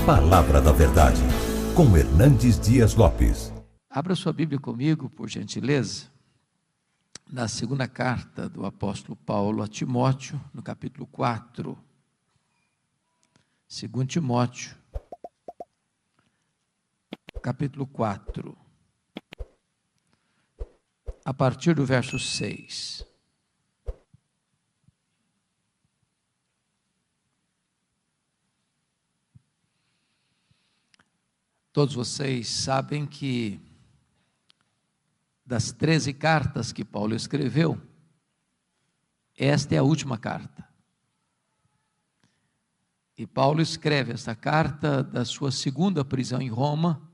Palavra da Verdade, com Hernandes Dias Lopes. Abra sua Bíblia comigo, por gentileza, na segunda carta do apóstolo Paulo a Timóteo, no capítulo 4. 2 Timóteo, capítulo 4, a partir do verso 6. Todos vocês sabem que das 13 cartas que Paulo escreveu, esta é a última carta. E Paulo escreve esta carta da sua segunda prisão em Roma.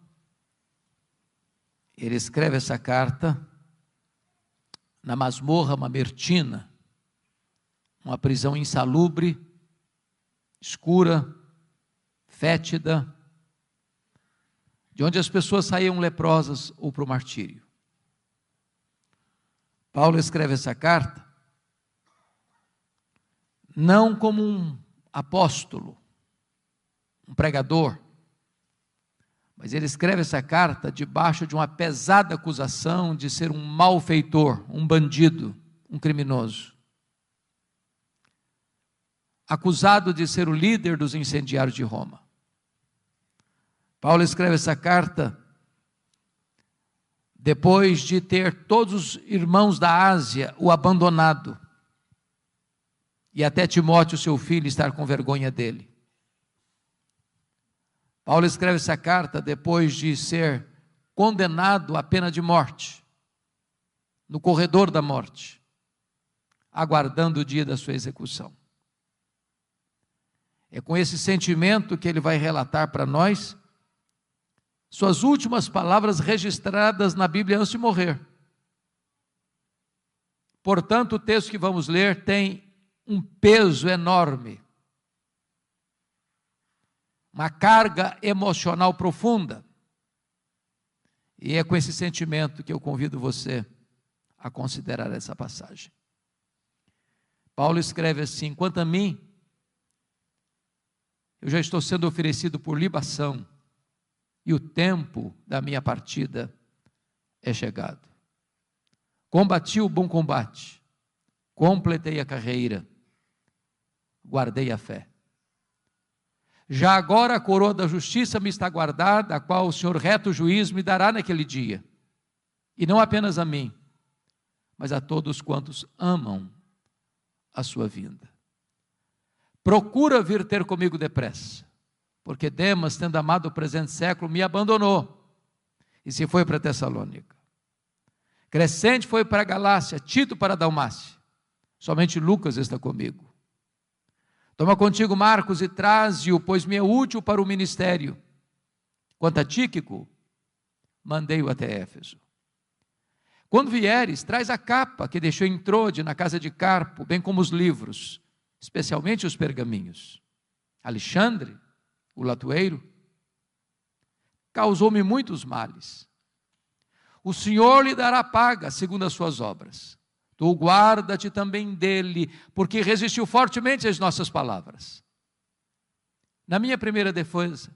Ele escreve essa carta na masmorra mamertina, uma prisão insalubre, escura, fétida, de onde as pessoas saíam leprosas ou para o martírio. Paulo escreve essa carta não como um apóstolo, um pregador, mas ele escreve essa carta debaixo de uma pesada acusação de ser um malfeitor, um bandido, um criminoso. Acusado de ser o líder dos incendiários de Roma. Paulo escreve essa carta depois de ter todos os irmãos da Ásia o abandonado, e até Timóteo, seu filho, estar com vergonha dele. Paulo escreve essa carta depois de ser condenado à pena de morte, no corredor da morte, aguardando o dia da sua execução. É com esse sentimento que ele vai relatar para nós suas últimas palavras registradas na Bíblia antes de morrer. Portanto, o texto que vamos ler tem um peso enorme, uma carga emocional profunda, e é com esse sentimento que eu convido você a considerar essa passagem. Paulo escreve assim: quanto a mim, eu já estou sendo oferecido por libação, e o tempo da minha partida é chegado. Combati o bom combate, completei a carreira, guardei a fé. Já agora a coroa da justiça me está guardada, a qual o Senhor reto juiz me dará naquele dia, e não apenas a mim, mas a todos quantos amam a sua vinda. Procura vir ter comigo depressa, porque Demas, tendo amado o presente século, me abandonou e se foi para Tessalônica. Crescente foi para a Galácia, Tito para a Dalmácia. Somente Lucas está comigo. Toma contigo Marcos e traze-o, pois me é útil para o ministério. Quanto a Tíquico, mandei-o até Éfeso. Quando vieres, traz a capa que deixou em Trode, na casa de Carpo, bem como os livros, especialmente os pergaminhos. Alexandre, o latoeiro, causou-me muitos males. O Senhor lhe dará paga segundo as suas obras. Tu guarda-te também dele, porque resistiu fortemente às nossas palavras. Na minha primeira defesa,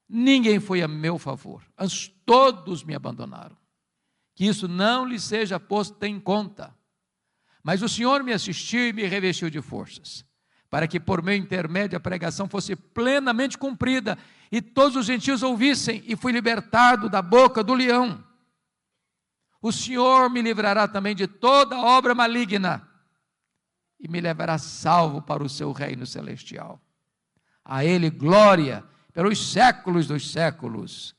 ninguém foi a meu favor, antes todos me abandonaram. Que isso não lhe seja posto em conta. Mas o Senhor me assistiu e me revestiu de forças, para que por meu intermédio a pregação fosse plenamente cumprida, e todos os gentios ouvissem, e fui libertado da boca do leão. O Senhor me livrará também de toda obra maligna, e me levará salvo para o seu reino celestial. A Ele glória pelos séculos dos séculos.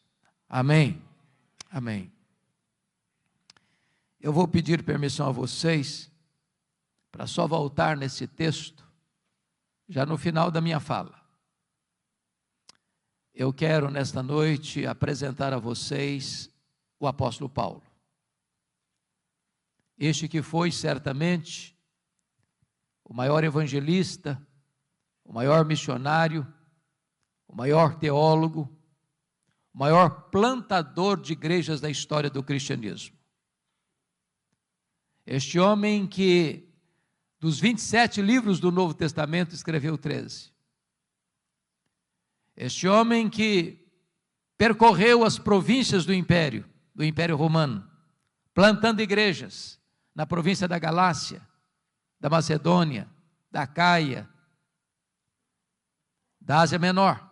Amém. Amém. Eu vou pedir permissão a vocês, para só voltar nesse texto, já no final da minha fala. Eu quero nesta noite apresentar a vocês o apóstolo Paulo. Este que foi certamente o maior evangelista, o maior missionário, o maior teólogo, o maior plantador de igrejas da história do cristianismo. Este homem que dos 27 livros do Novo Testamento escreveu 13. Este homem que percorreu as províncias do Império Romano, plantando igrejas na província da Galácia, da Macedônia, da Acaia, da Ásia Menor,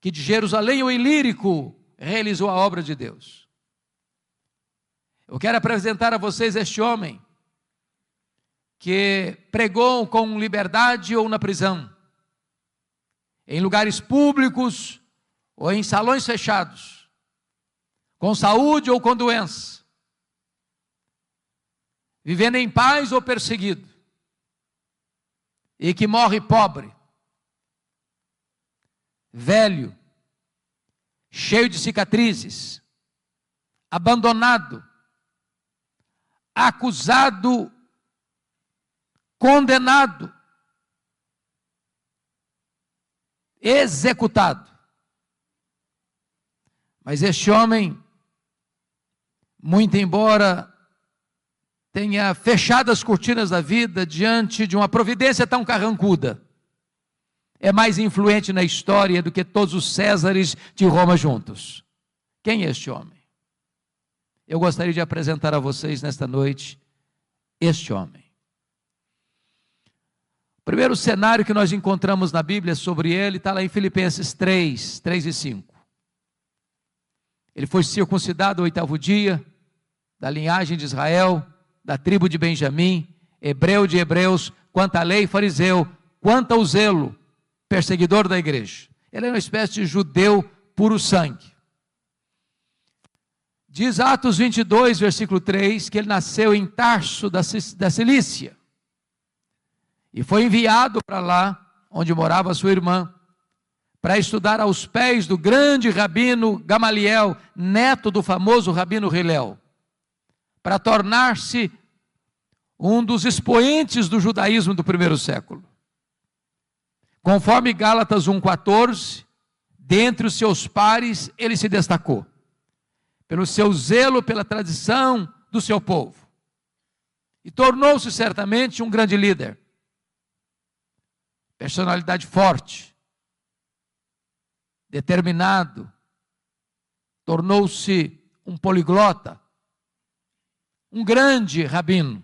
que de Jerusalém ao Ilírico realizou a obra de Deus. Eu quero apresentar a vocês este homem que pregou com liberdade ou na prisão, em lugares públicos ou em salões fechados, com saúde ou com doença, vivendo em paz ou perseguido, e que morre pobre, velho, cheio de cicatrizes, abandonado, acusado, condenado, executado. Mas este homem, muito embora tenha fechado as cortinas da vida diante de uma providência tão carrancuda, é mais influente na história do que todos os Césares de Roma juntos. Quem é este homem? Eu gostaria de apresentar a vocês nesta noite este homem. O primeiro cenário que nós encontramos na Bíblia sobre ele está lá em Filipenses 3 e 5. Ele foi circuncidado ao 8º dia, da linhagem de Israel, da tribo de Benjamim, hebreu de hebreus, quanto à lei, fariseu, quanto ao zelo, perseguidor da igreja. Ele era uma espécie de judeu puro sangue. Diz Atos 22, versículo 3, que ele nasceu em Tarso da Cilícia, e foi enviado para lá, onde morava sua irmã, para estudar aos pés do grande rabino Gamaliel, neto do famoso rabino Hillel, para tornar-se um dos expoentes do judaísmo do primeiro século. Conforme Gálatas 1,14, dentre os seus pares, ele se destacou, pelo seu zelo pela tradição do seu povo, e tornou-se certamente um grande líder, personalidade forte, determinado, tornou-se um poliglota, um grande rabino,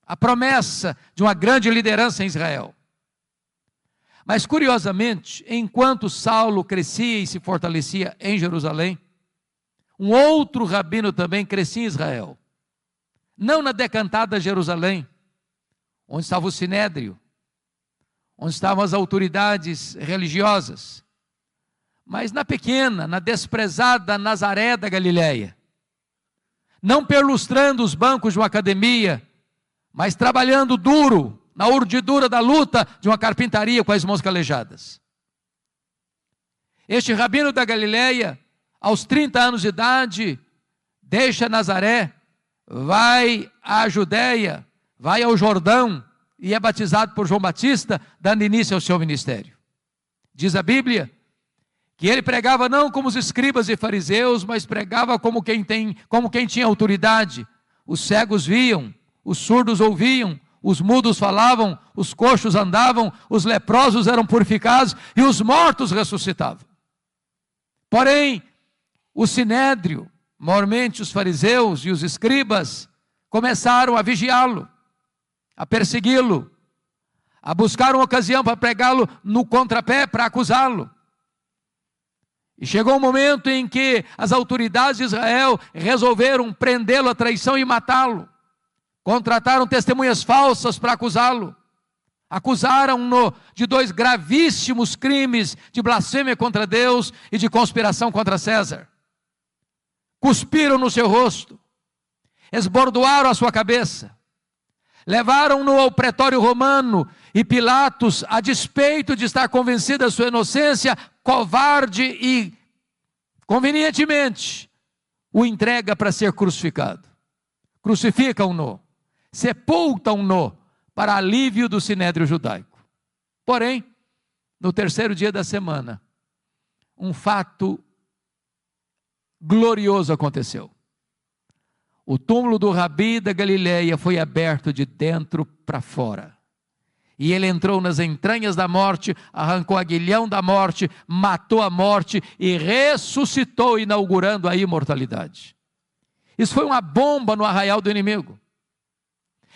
a promessa de uma grande liderança em Israel. Mas curiosamente, enquanto Saulo crescia e se fortalecia em Jerusalém, um outro rabino também crescia em Israel, não na decantada Jerusalém, onde estava o Sinédrio, onde estavam as autoridades religiosas, mas na pequena, na desprezada Nazaré da Galileia, não perlustrando os bancos de uma academia, mas trabalhando duro, na urdidura da luta de uma carpintaria com as mãos calejadas. Este rabino da Galileia, aos 30 anos de idade, deixa Nazaré, vai à Judéia, vai ao Jordão e é batizado por João Batista, dando início ao seu ministério. Diz a Bíblia que ele pregava não como os escribas e fariseus, mas pregava como quem tinha autoridade. Os cegos viam, os surdos ouviam, os mudos falavam, os coxos andavam, os leprosos eram purificados e os mortos ressuscitavam. Porém, o Sinédrio, maiormente os fariseus e os escribas, começaram a vigiá-lo, a persegui-lo, a buscar uma ocasião para pregá-lo no contrapé, para acusá-lo. E chegou um momento em que as autoridades de Israel resolveram prendê-lo à traição e matá-lo. Contrataram testemunhas falsas para acusá-lo. Acusaram-no de 2 gravíssimos crimes de blasfêmia contra Deus e de conspiração contra César. Cuspiram no seu rosto, esbordoaram a sua cabeça, levaram-no ao pretório romano e Pilatos, a despeito de estar convencido da sua inocência, covarde e convenientemente, o entrega para ser crucificado. Crucificam-no, sepultam-no para alívio do sinédrio judaico. Porém, no 3º dia da semana, um fato glorioso aconteceu. O túmulo do Rabi da Galileia foi aberto de dentro para fora. E ele entrou nas entranhas da morte, arrancou o aguilhão da morte, matou a morte e ressuscitou, inaugurando a imortalidade. Isso foi uma bomba no arraial do inimigo.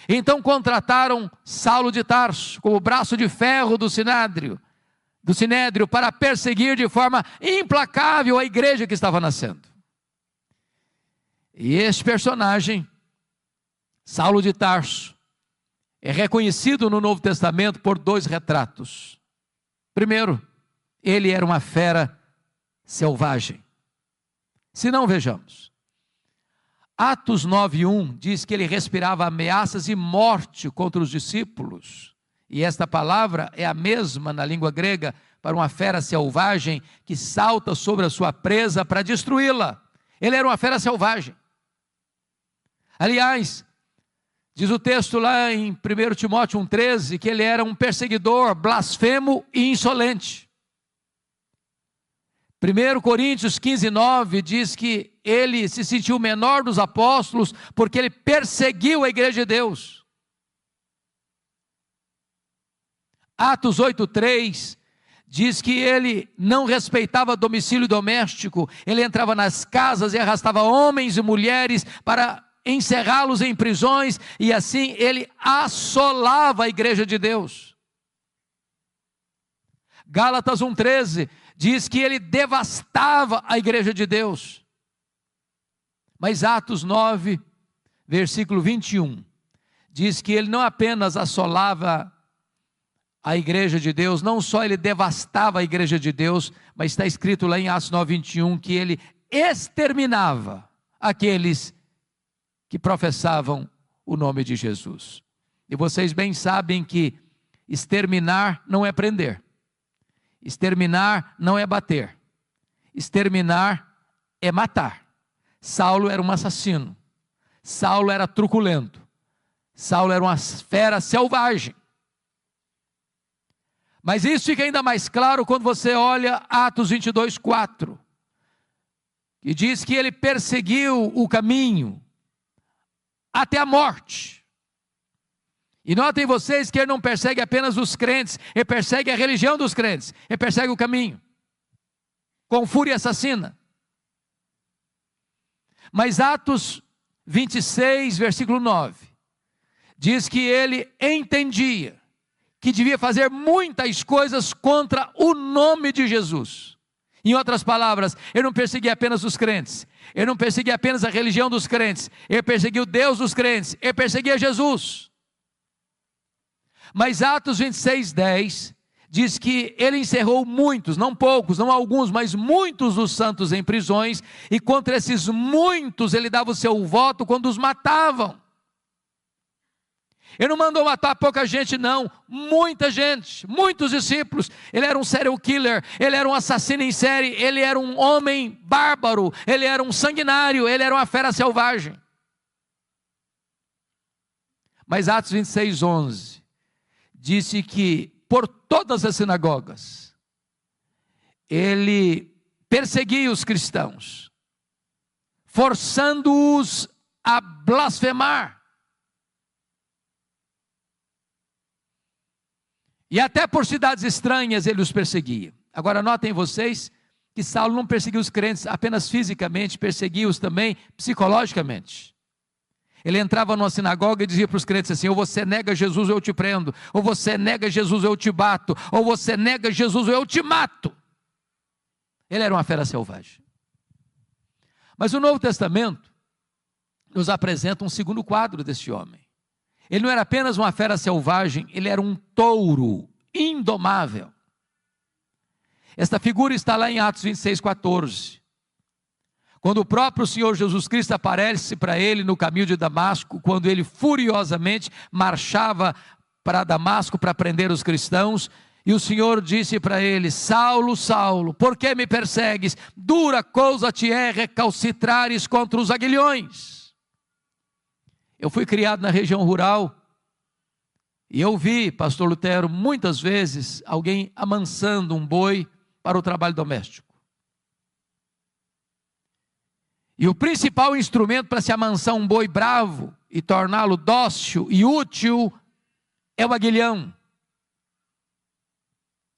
Então contrataram Saulo de Tarso como braço de ferro do Sinédrio para perseguir de forma implacável a igreja que estava nascendo. E este personagem, Saulo de Tarso, é reconhecido no Novo Testamento por 2 retratos. Primeiro, ele era uma fera selvagem. Se não, vejamos. Atos 9:1 diz que ele respirava ameaças e morte contra os discípulos. E esta palavra é a mesma na língua grega para uma fera selvagem que salta sobre a sua presa para destruí-la. Ele era uma fera selvagem. Aliás, diz o texto lá em 1 Timóteo 1,13 que ele era um perseguidor, blasfemo e insolente. 1 Coríntios 15:9 diz que ele se sentiu o menor dos apóstolos porque ele perseguiu a igreja de Deus. Atos 8:3 diz que ele não respeitava domicílio doméstico, ele entrava nas casas e arrastava homens e mulheres para encerrá-los em prisões, e assim ele assolava a igreja de Deus. Gálatas 1,13 diz que ele devastava a igreja de Deus. Mas Atos 9, versículo 21, diz que ele não apenas assolava a igreja de Deus, não só ele devastava a igreja de Deus, mas está escrito lá em Atos 9:21 que ele exterminava aqueles que professavam o nome de Jesus. E vocês bem sabem que exterminar não é prender, exterminar não é bater, exterminar é matar. Saulo era um assassino, Saulo era truculento, Saulo era uma fera selvagem. Mas isso fica ainda mais claro quando você olha Atos 22:4, que diz que ele perseguiu o caminho até a morte. E notem vocês que ele não persegue apenas os crentes, ele persegue a religião dos crentes, ele persegue o caminho, com fúria assassina. Mas Atos 26, versículo 9, diz que ele entendia que devia fazer muitas coisas contra o nome de Jesus. Em outras palavras, ele não perseguia apenas os crentes, ele não perseguia apenas a religião dos crentes, ele perseguia o Deus dos crentes, ele perseguia Jesus. Mas Atos 26:10 diz que ele encerrou muitos, não poucos, não alguns, mas muitos dos santos em prisões, e contra esses muitos ele dava o seu voto quando os matavam. Ele não mandou matar pouca gente não, muita gente, muitos discípulos. Ele era um serial killer, ele era um assassino em série, ele era um homem bárbaro, ele era um sanguinário, ele era uma fera selvagem. Mas Atos 26:11 disse que por todas as sinagogas ele perseguia os cristãos, forçando-os a blasfemar. E até por cidades estranhas ele os perseguia. Agora notem vocês que Saulo não perseguia os crentes apenas fisicamente, perseguia-os também psicologicamente. Ele entrava numa sinagoga e dizia para os crentes assim: ou você nega Jesus ou eu te prendo, ou você nega Jesus ou eu te bato, ou você nega Jesus ou eu te mato. Ele era uma fera selvagem. Mas o Novo Testamento nos apresenta um segundo quadro desse homem. Ele não era apenas uma fera selvagem, ele era um touro indomável. Esta figura está lá em Atos 26:14. Quando o próprio Senhor Jesus Cristo aparece para ele no caminho de Damasco, quando ele furiosamente marchava para Damasco para prender os cristãos, e o Senhor disse para ele: Saulo, Saulo, por que me persegues? Dura coisa te é recalcitrares contra os aguilhões. Eu fui criado na região rural, e eu vi, pastor Lutero, muitas vezes alguém amansando um boi para o trabalho doméstico. E o principal instrumento para se amansar um boi bravo e torná-lo dócil e útil é o aguilhão.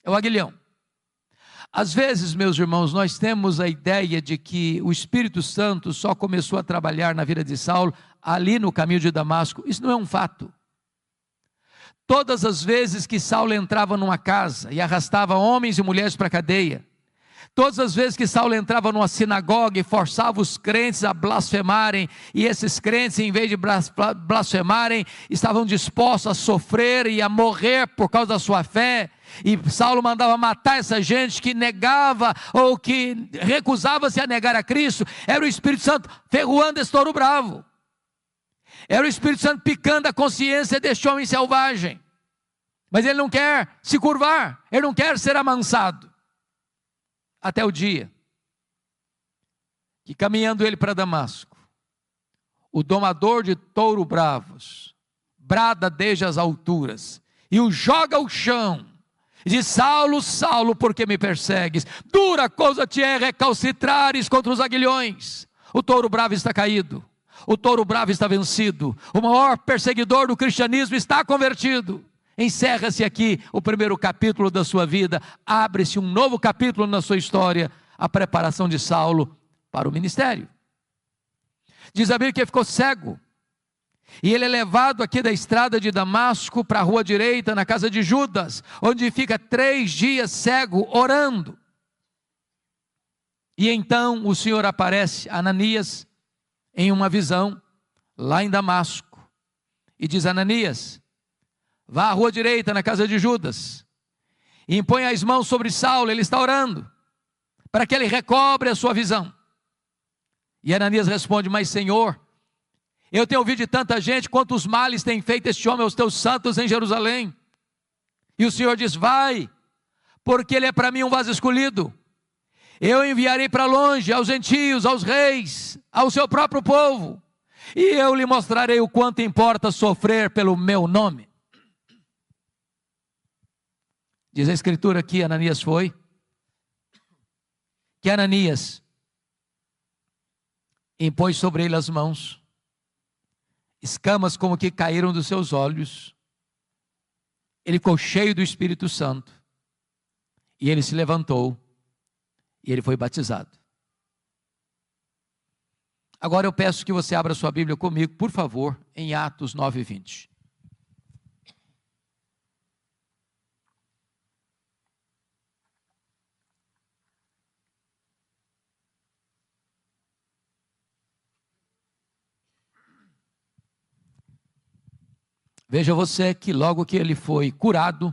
é o aguilhão. Às vezes, meus irmãos, nós temos a ideia de que o Espírito Santo só começou a trabalhar na vida de Saulo ali no caminho de Damasco. Isso não é um fato. Todas as vezes que Saulo entrava numa casa e arrastava homens e mulheres para a cadeia, todas as vezes que Saulo entrava numa sinagoga e forçava os crentes a blasfemarem, e esses crentes, em vez de blasfemarem, estavam dispostos a sofrer e a morrer por causa da sua fé, e Saulo mandava matar essa gente que negava ou que recusava-se a negar a Cristo, era o Espírito Santo ferroando esse touro bravo, era o Espírito Santo picando a consciência deste homem selvagem, mas ele não quer se curvar, ele não quer ser amansado, até o dia que, caminhando ele para Damasco, o domador de touro bravos brada desde as alturas e o joga ao chão, e diz: Saulo, Saulo, por que me persegues? Dura coisa te é recalcitrares contra os aguilhões. O touro bravo está caído, o touro bravo está vencido, o maior perseguidor do cristianismo está convertido. Encerra-se aqui o primeiro capítulo da sua vida, abre-se um novo capítulo na sua história, a preparação de Saulo para o ministério. Diz a Bíblia que ele ficou cego, e ele é levado aqui da estrada de Damasco para a rua direita, na casa de Judas, onde fica 3 dias cego, orando. E então o Senhor aparece a Ananias em uma visão, lá em Damasco, e diz: Ananias, vá à rua direita, na casa de Judas, e impõe as mãos sobre Saulo, ele está orando, para que ele recobre a sua visão. E Ananias responde: mas Senhor, eu tenho ouvido de tanta gente quantos males tem feito este homem aos teus santos em Jerusalém. E o Senhor diz: vai, porque ele é para mim um vaso escolhido. Eu enviarei para longe aos gentios, aos reis, ao seu próprio povo, e eu lhe mostrarei o quanto importa sofrer pelo meu nome. Diz a Escritura que Ananias foi, que Ananias impôs sobre ele as mãos, escamas como que caíram dos seus olhos, ele ficou cheio do Espírito Santo, e ele se levantou, e ele foi batizado. Agora eu peço que você abra sua Bíblia comigo, por favor, em Atos 9:20. Veja você que logo que ele foi curado,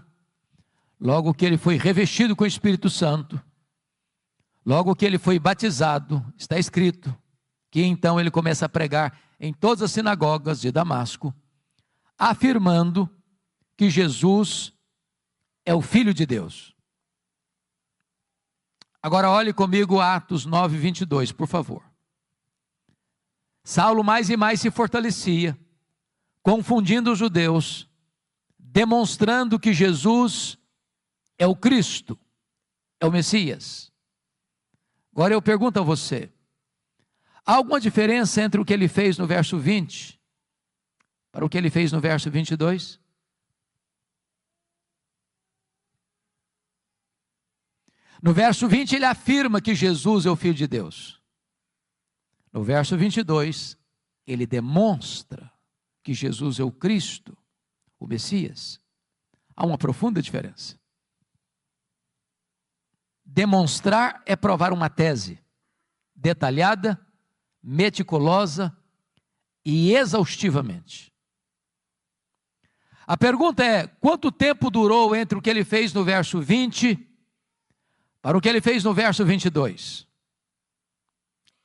logo que ele foi revestido com o Espírito Santo, logo que ele foi batizado, está escrito que então ele começa a pregar em todas as sinagogas de Damasco, afirmando que Jesus é o Filho de Deus. Agora olhe comigo Atos 9:22, por favor. Saulo mais e mais se fortalecia, confundindo os judeus, demonstrando que Jesus é o Cristo, é o Messias. Agora eu pergunto a você, há alguma diferença entre o que ele fez no verso 20 para o que ele fez no verso 22? No verso 20 ele afirma que Jesus é o Filho de Deus. No verso 22 ele demonstra que Jesus é o Cristo, o Messias. Há uma profunda diferença. Demonstrar é provar uma tese detalhada, meticulosa e exaustivamente. A pergunta é: quanto tempo durou entre o que ele fez no verso 20 para o que ele fez no verso 22?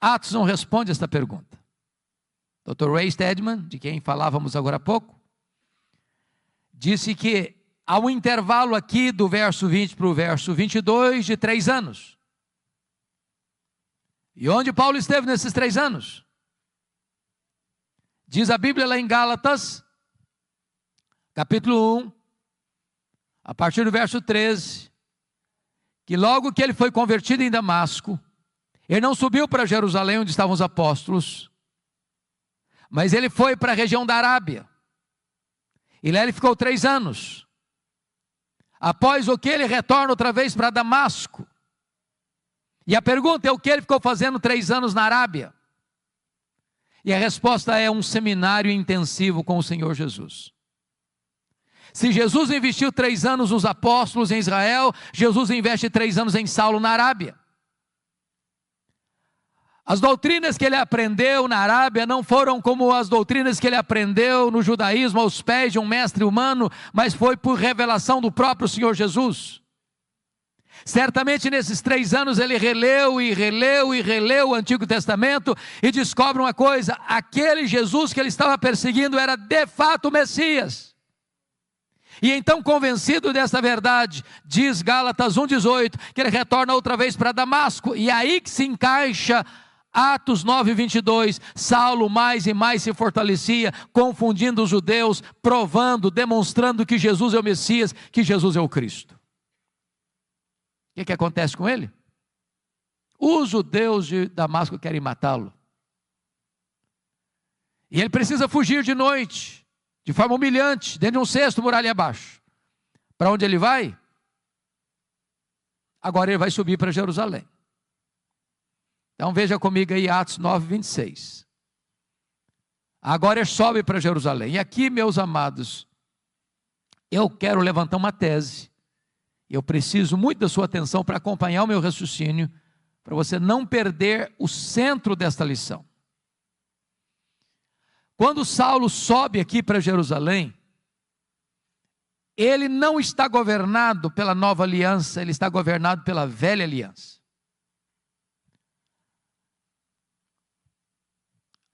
Atos não responde esta pergunta. Dr. Ray Stedman, de quem falávamos agora há pouco, disse que há um intervalo aqui do verso 20 para o verso 22 de 3 anos. E onde Paulo esteve nesses 3 anos? Diz a Bíblia lá em Gálatas, capítulo 1, a partir do verso 13, que logo que ele foi convertido em Damasco, ele não subiu para Jerusalém onde estavam os apóstolos, mas ele foi para a região da Arábia, e lá ele ficou 3 anos, Após o que ele retorna outra vez para Damasco. E a pergunta é: o que ele ficou fazendo 3 anos na Arábia? E a resposta é: um seminário intensivo com o Senhor Jesus. Se Jesus investiu 3 anos nos apóstolos em Israel, Jesus investe 3 anos em Saulo na Arábia. As doutrinas que ele aprendeu na Arábia não foram como as doutrinas que ele aprendeu no judaísmo aos pés de um mestre humano, mas foi por revelação do próprio Senhor Jesus. Certamente nesses 3 anos ele releu e releu e releu o Antigo Testamento e descobre uma coisa: aquele Jesus que ele estava perseguindo era de fato o Messias. E então, convencido dessa verdade, diz Gálatas 1,18, que ele retorna outra vez para Damasco, e aí que se encaixa Atos 9,22, Saulo mais e mais se fortalecia, confundindo os judeus, provando, demonstrando que Jesus é o Messias, que Jesus é o Cristo. O que acontece com ele? Os judeus de Damasco querem matá-lo. E ele precisa fugir de noite, de forma humilhante, dentro de um cesto, muralha abaixo. Para onde ele vai? Agora ele vai subir para Jerusalém. Então veja comigo aí Atos 9,26. Agora ele sobe para Jerusalém. E aqui, meus amados, eu quero levantar uma tese. Eu preciso muito da sua atenção para acompanhar o meu raciocínio, para você não perder o centro desta lição. Quando Saulo sobe aqui para Jerusalém, ele não está governado pela nova aliança, ele está governado pela velha aliança.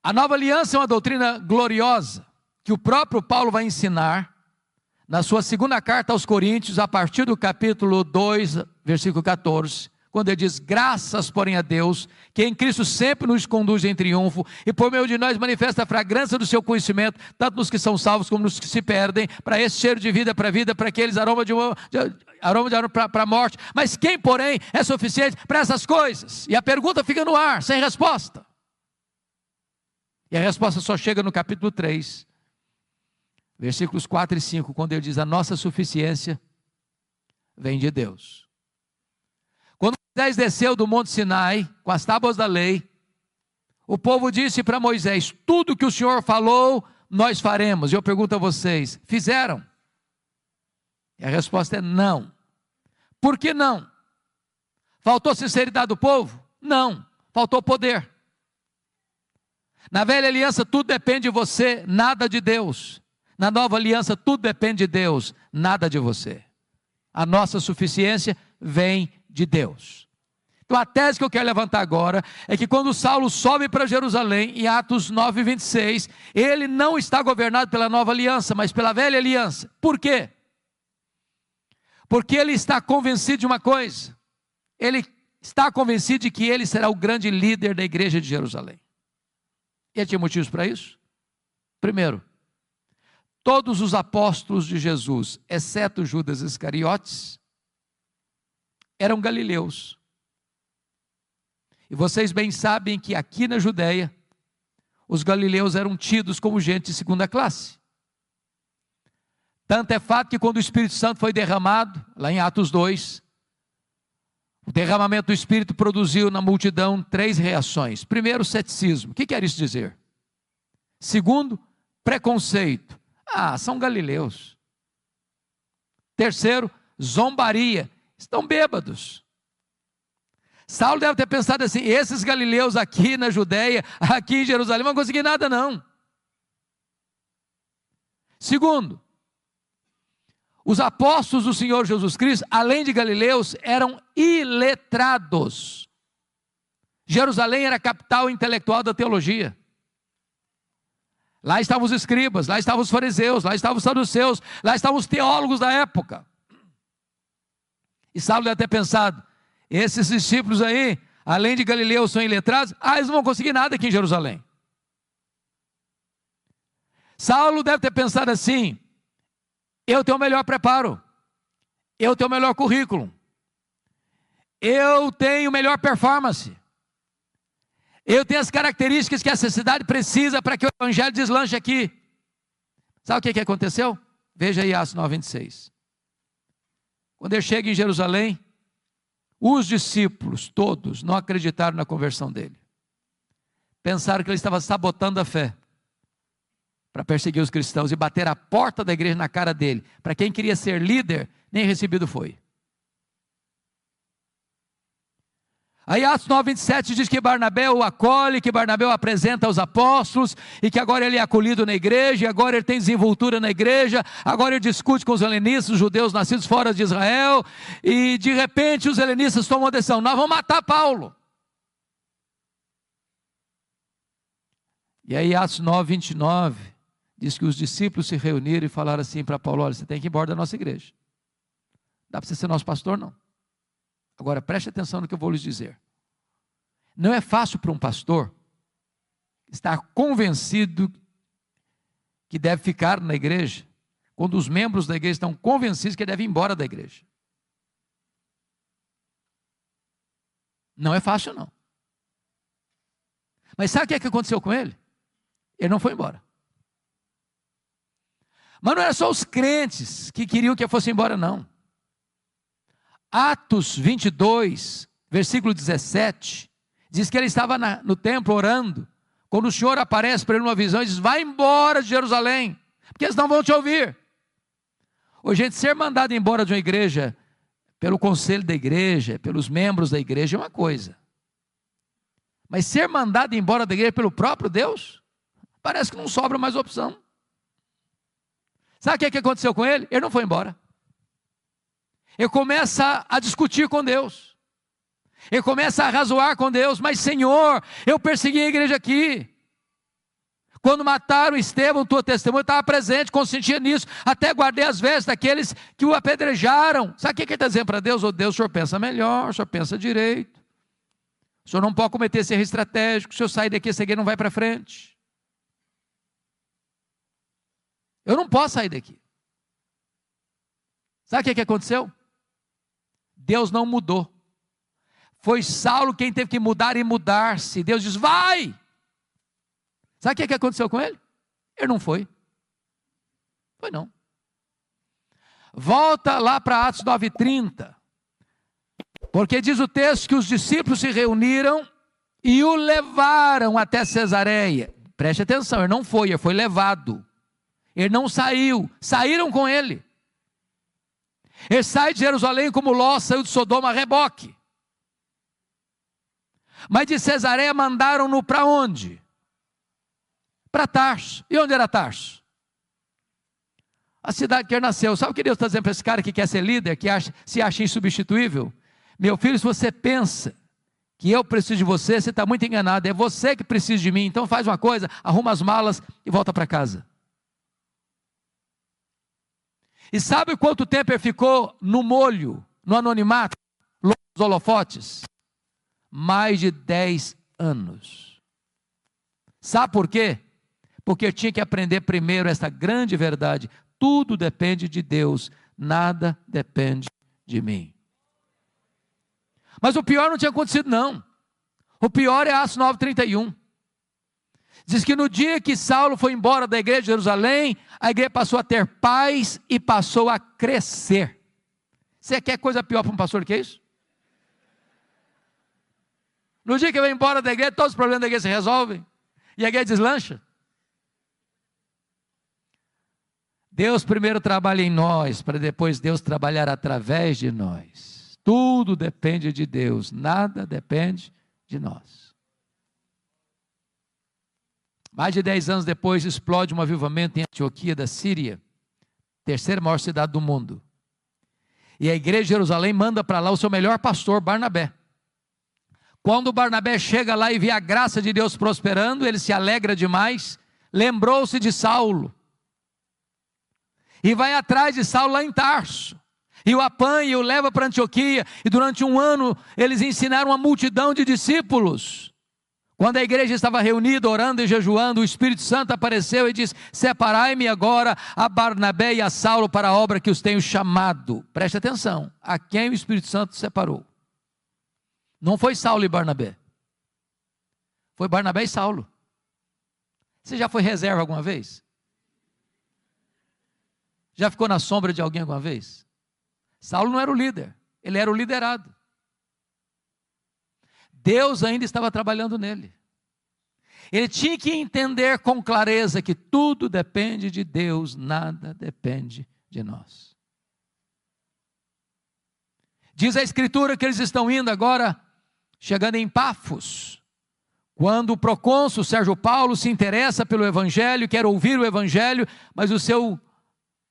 A nova aliança é uma doutrina gloriosa, que o próprio Paulo vai ensinar na sua segunda carta aos Coríntios, a partir do capítulo 2, versículo 14, quando ele diz: graças, porém, a Deus, que em Cristo sempre nos conduz em triunfo, e por meio de nós manifesta a fragrância do seu conhecimento, tanto nos que são salvos como nos que se perdem, para esse cheiro de vida para a vida, para aqueles aroma de para a morte. Mas quem, porém, é suficiente para essas coisas? E a pergunta fica no ar, sem resposta. E a resposta só chega no capítulo 3, versículos 4 e 5, quando ele diz: a nossa suficiência vem de Deus. Quando Moisés desceu do Monte Sinai, com as tábuas da lei, o povo disse para Moisés: tudo que o Senhor falou, nós faremos. E eu pergunto a vocês: fizeram? E a resposta é não. Por que não? Faltou sinceridade do povo? Não, faltou poder. Na velha aliança tudo depende de você, nada de Deus. Na nova aliança tudo depende de Deus, nada de você. A nossa suficiência vem de Deus. Então a tese que eu quero levantar agora é que quando Saulo sobe para Jerusalém, em Atos 9,26, ele não está governado pela nova aliança, mas pela velha aliança. Por quê? Porque ele está convencido de uma coisa: ele está convencido de que ele será o grande líder da igreja de Jerusalém. E ele tinha motivos para isso? Primeiro, todos os apóstolos de Jesus, exceto Judas Iscariotes, eram galileus. E vocês bem sabem que aqui na Judéia, os galileus eram tidos como gente de segunda classe. Tanto é fato que quando o Espírito Santo foi derramado, lá em Atos 2, o derramamento do Espírito produziu na multidão 3 reações. Primeiro, ceticismo. O que quer isso dizer? Segundo, preconceito. Ah, são galileus. Terceiro, zombaria. Estão bêbados. Saulo deve ter pensado assim: esses galileus aqui na Judéia, aqui em Jerusalém, não vão conseguir nada não. Segundo, os apóstolos do Senhor Jesus Cristo, além de galileus, eram iletrados. Jerusalém era a capital intelectual da teologia. Lá estavam os escribas, lá estavam os fariseus, lá estavam os saduceus, lá estavam os teólogos da época. E Saulo deve ter pensado: esses discípulos aí, além de galileus, são iletrados, eles não vão conseguir nada aqui em Jerusalém. Saulo deve ter pensado assim: eu tenho o melhor preparo, eu tenho o melhor currículo, eu tenho melhor performance, eu tenho as características que essa cidade precisa para que o evangelho deslanche aqui. Sabe o que aconteceu? Veja aí Atos 9,26. Quando ele chega em Jerusalém, os discípulos todos não acreditaram na conversão dele. Pensaram que ele estava sabotando a fé para perseguir os cristãos e bater a porta da igreja na cara dele. Para quem queria ser líder, nem recebido foi. Aí Atos 9:27 diz que Barnabé o acolhe, que Barnabé o apresenta aos apóstolos, e que agora ele é acolhido na igreja, e agora ele tem desenvoltura na igreja, agora ele discute com os helenistas, os judeus nascidos fora de Israel, e de repente os helenistas tomam a decisão: nós vamos matar Paulo. E aí Atos 9:29 diz que os discípulos se reuniram e falaram assim para Paulo: olha, você tem que ir embora da nossa igreja, não dá para você ser nosso pastor não. Agora preste atenção no que eu vou lhes dizer. Não é fácil para um pastor estar convencido que deve ficar na igreja, quando os membros da igreja estão convencidos que ele deve ir embora da igreja. Não é fácil não. Mas sabe o que aconteceu com ele? Ele não foi embora. Mas não era só os crentes que queriam que ele fosse embora não. Atos 22, versículo 17, diz que ele estava no templo orando, quando o Senhor aparece para ele numa visão e diz: vai embora de Jerusalém, porque eles não vão te ouvir. Ô, gente, ser mandado embora de uma igreja, pelo conselho da igreja, pelos membros da igreja é uma coisa, mas ser mandado embora da igreja pelo próprio Deus, parece que não sobra mais opção. Sabe o que aconteceu com ele? Ele não foi embora. Ele começa a discutir com Deus. Ele começa a razoar com Deus. Mas Senhor, eu persegui a igreja aqui. Quando mataram Estevão, tua testemunha, eu estava presente, consentia nisso. Até guardei as vestes daqueles que o apedrejaram. Sabe o que ele está dizendo para Deus? Ô Deus, o Senhor pensa melhor, o Senhor pensa direito. O Senhor não pode cometer esse erro estratégico. Se eu sair daqui, esse igreja não vai para frente. Eu não posso sair daqui. Sabe o que aconteceu? Deus não mudou. Foi Saulo quem teve que mudar e mudar-se. Deus diz: vai! Sabe o que aconteceu com ele? Ele não foi. Foi não. Volta lá para Atos 9:30. Porque diz o texto que os discípulos se reuniram e o levaram até Cesareia. Preste atenção, ele não foi, ele foi levado. Ele não saiu, saíram com ele. Ele sai de Jerusalém como Ló saiu de Sodoma a reboque. Mas de Cesareia mandaram-no para onde? Para Tarso. E onde era Tarso? A cidade que ele nasceu. Sabe o que Deus está dizendo para esse cara que quer ser líder, que se acha insubstituível? Meu filho, se você pensa que eu preciso de você, você está muito enganado. É você que precisa de mim. Então faz uma coisa, arruma as malas e volta para casa. E sabe quanto tempo ele ficou no molho, no anonimato, longe dos holofotes? Mais de 10 anos. Sabe por quê? Porque eu tinha que aprender primeiro essa grande verdade: tudo depende de Deus, nada depende de mim. Mas o pior não tinha acontecido não. O pior é Atos 9:31. Diz que no dia que Saulo foi embora da igreja de Jerusalém, a igreja passou a ter paz e passou a crescer. Você quer coisa pior para um pastor que isso? No dia que vai embora da igreja, todos os problemas da igreja se resolvem e a igreja deslancha. Deus primeiro trabalha em nós, para depois Deus trabalhar através de nós. Tudo depende de Deus, nada depende de nós. Mais de 10 anos depois, explode um avivamento em Antioquia da Síria, terceira maior cidade do mundo. E a igreja de Jerusalém manda para lá o seu melhor pastor, Barnabé. Quando Barnabé chega lá e vê a graça de Deus prosperando, ele se alegra demais, lembrou-se de Saulo. E vai atrás de Saulo lá em Tarso. E o apanha e o leva para Antioquia. E durante um ano eles ensinaram uma multidão de discípulos. Quando a igreja estava reunida, orando e jejuando, o Espírito Santo apareceu e disse: separai-me agora a Barnabé e a Saulo para a obra que os tenho chamado. Preste atenção, a quem o Espírito Santo separou? Não foi Saulo e Barnabé, foi Barnabé e Saulo. Você já foi reserva alguma vez? Já ficou na sombra de alguém alguma vez? Saulo não era o líder, ele era o liderado. Deus ainda estava trabalhando nele. Ele tinha que entender com clareza que tudo depende de Deus, nada depende de nós. Diz a Escritura que eles estão indo agora, chegando em Pafos, quando o procônsul Sérgio Paulo se interessa pelo Evangelho, quer ouvir o Evangelho, mas o seu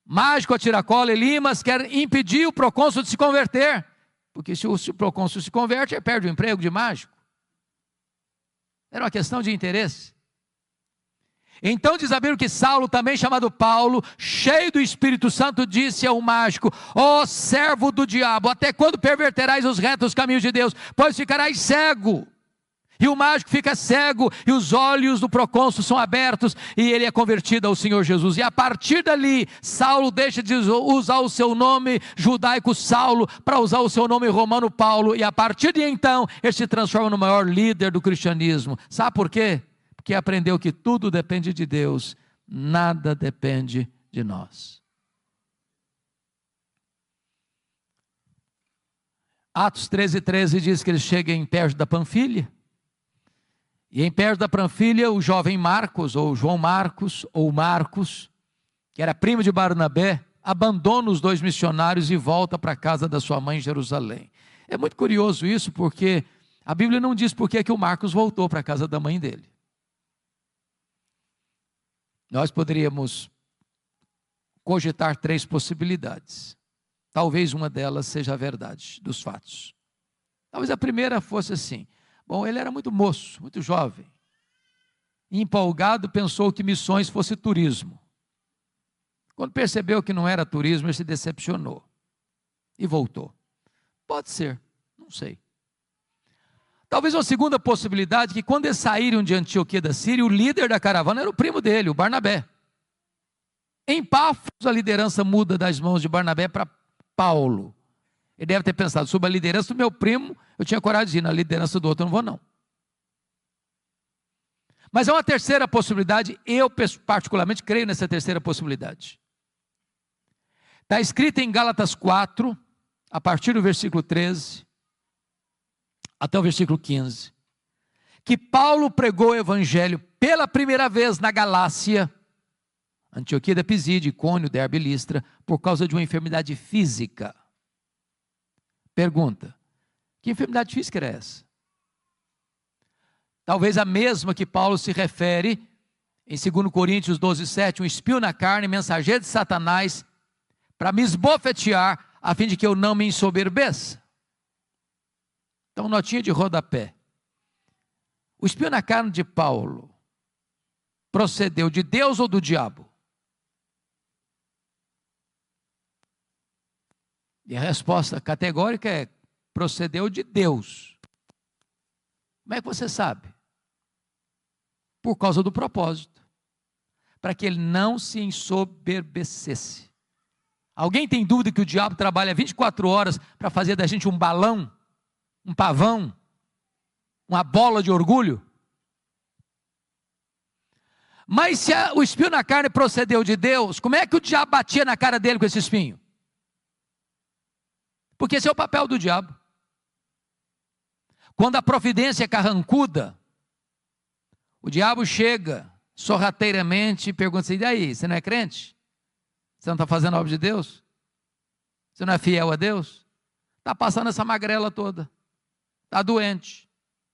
mágico a tiracola Elimas quer impedir o procônsul de se converter, porque se o procônsul se converte, ele perde o emprego de mágico. Era uma questão de interesse. Então diz a Bíblia que Saulo, também chamado Paulo, cheio do Espírito Santo, disse ao mágico: ó servo do diabo, até quando perverterás os retos caminhos de Deus? Pois ficarás cego. E o mágico fica cego, e os olhos do procônsul são abertos, e ele é convertido ao Senhor Jesus. E a partir dali, Saulo deixa de usar o seu nome judaico Saulo, para usar o seu nome romano Paulo, e a partir de então, ele se transforma no maior líder do cristianismo. Sabe por quê? Porque aprendeu que tudo depende de Deus, nada depende de nós. Atos 13:13 diz que ele chega em Perge da Panfilha, e em Perge da Panfilha, o jovem Marcos, ou João Marcos, ou Marcos, que era primo de Barnabé, abandona os dois missionários e volta para a casa da sua mãe em Jerusalém. É muito curioso isso, porque a Bíblia não diz por que o Marcos voltou para a casa da mãe dele. Nós poderíamos cogitar 3 possibilidades. Talvez uma delas seja a verdade dos fatos. Talvez a primeira fosse assim: bom, ele era muito moço, muito jovem, empolgado, pensou que missões fosse turismo. Quando percebeu que não era turismo, ele se decepcionou e voltou. Pode ser, não sei. Talvez uma segunda possibilidade, que quando eles saíram de Antioquia da Síria, o líder da caravana era o primo dele, o Barnabé. Em Pafos, a liderança muda das mãos de Barnabé para Paulo. Ele deve ter pensado: sob a liderança do meu primo, eu tinha coragem de ir, na liderança do outro eu não vou não. Mas há uma terceira possibilidade, eu particularmente creio nessa terceira possibilidade. Está escrito em Gálatas 4, a partir do versículo 13, até o versículo 15, que Paulo pregou o evangelho pela primeira vez na Galácia, Antioquia da Pisídia, Icônio, Derbe e Listra, por causa de uma enfermidade física. Pergunta: que enfermidade física era essa? Talvez a mesma que Paulo se refere em 2 Coríntios 12:7, um espinho na carne, mensageiro de Satanás, para me esbofetear, a fim de que eu não me ensoberbeça. Então, notinha de rodapé: o espinho na carne de Paulo procedeu de Deus ou do diabo? E a resposta categórica é: procedeu de Deus. Como é que você sabe? Por causa do propósito, para que ele não se ensoberbecesse. Alguém tem dúvida que o diabo trabalha 24 horas para fazer da gente um balão, um pavão, uma bola de orgulho? Mas se o espinho na carne procedeu de Deus, como é que o diabo batia na cara dele com esse espinho? Porque esse é o papel do diabo. Quando a providência é carrancuda, o diabo chega sorrateiramente e pergunta assim: e aí, você não é crente? Você não está fazendo a obra de Deus? Você não é fiel a Deus? Está passando essa magrela toda, está doente,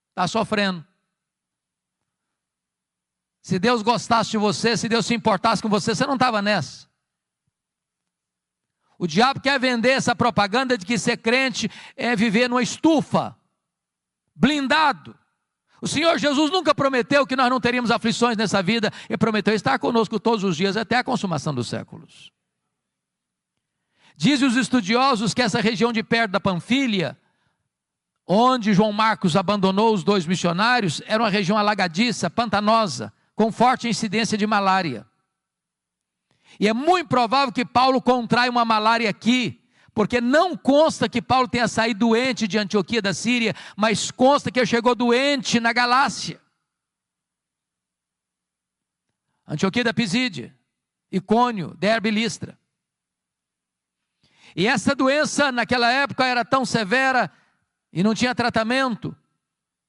está sofrendo. Se Deus gostasse de você, se Deus se importasse com você, você não estava nessa. O diabo quer vender essa propaganda de que ser crente é viver numa estufa, blindado. O Senhor Jesus nunca prometeu que nós não teríamos aflições nessa vida. Ele prometeu estar conosco todos os dias até a consumação dos séculos. Dizem os estudiosos que essa região de perto da Panfilha, onde João Marcos abandonou os 2 missionários, era uma região alagadiça, pantanosa, com forte incidência de malária. E é muito provável que Paulo contraia uma malária aqui, porque não consta que Paulo tenha saído doente de Antioquia da Síria, mas consta que ele chegou doente na Galácia. Antioquia da Pisídia, Icônio, Derbe e Listra. E essa doença naquela época era tão severa e não tinha tratamento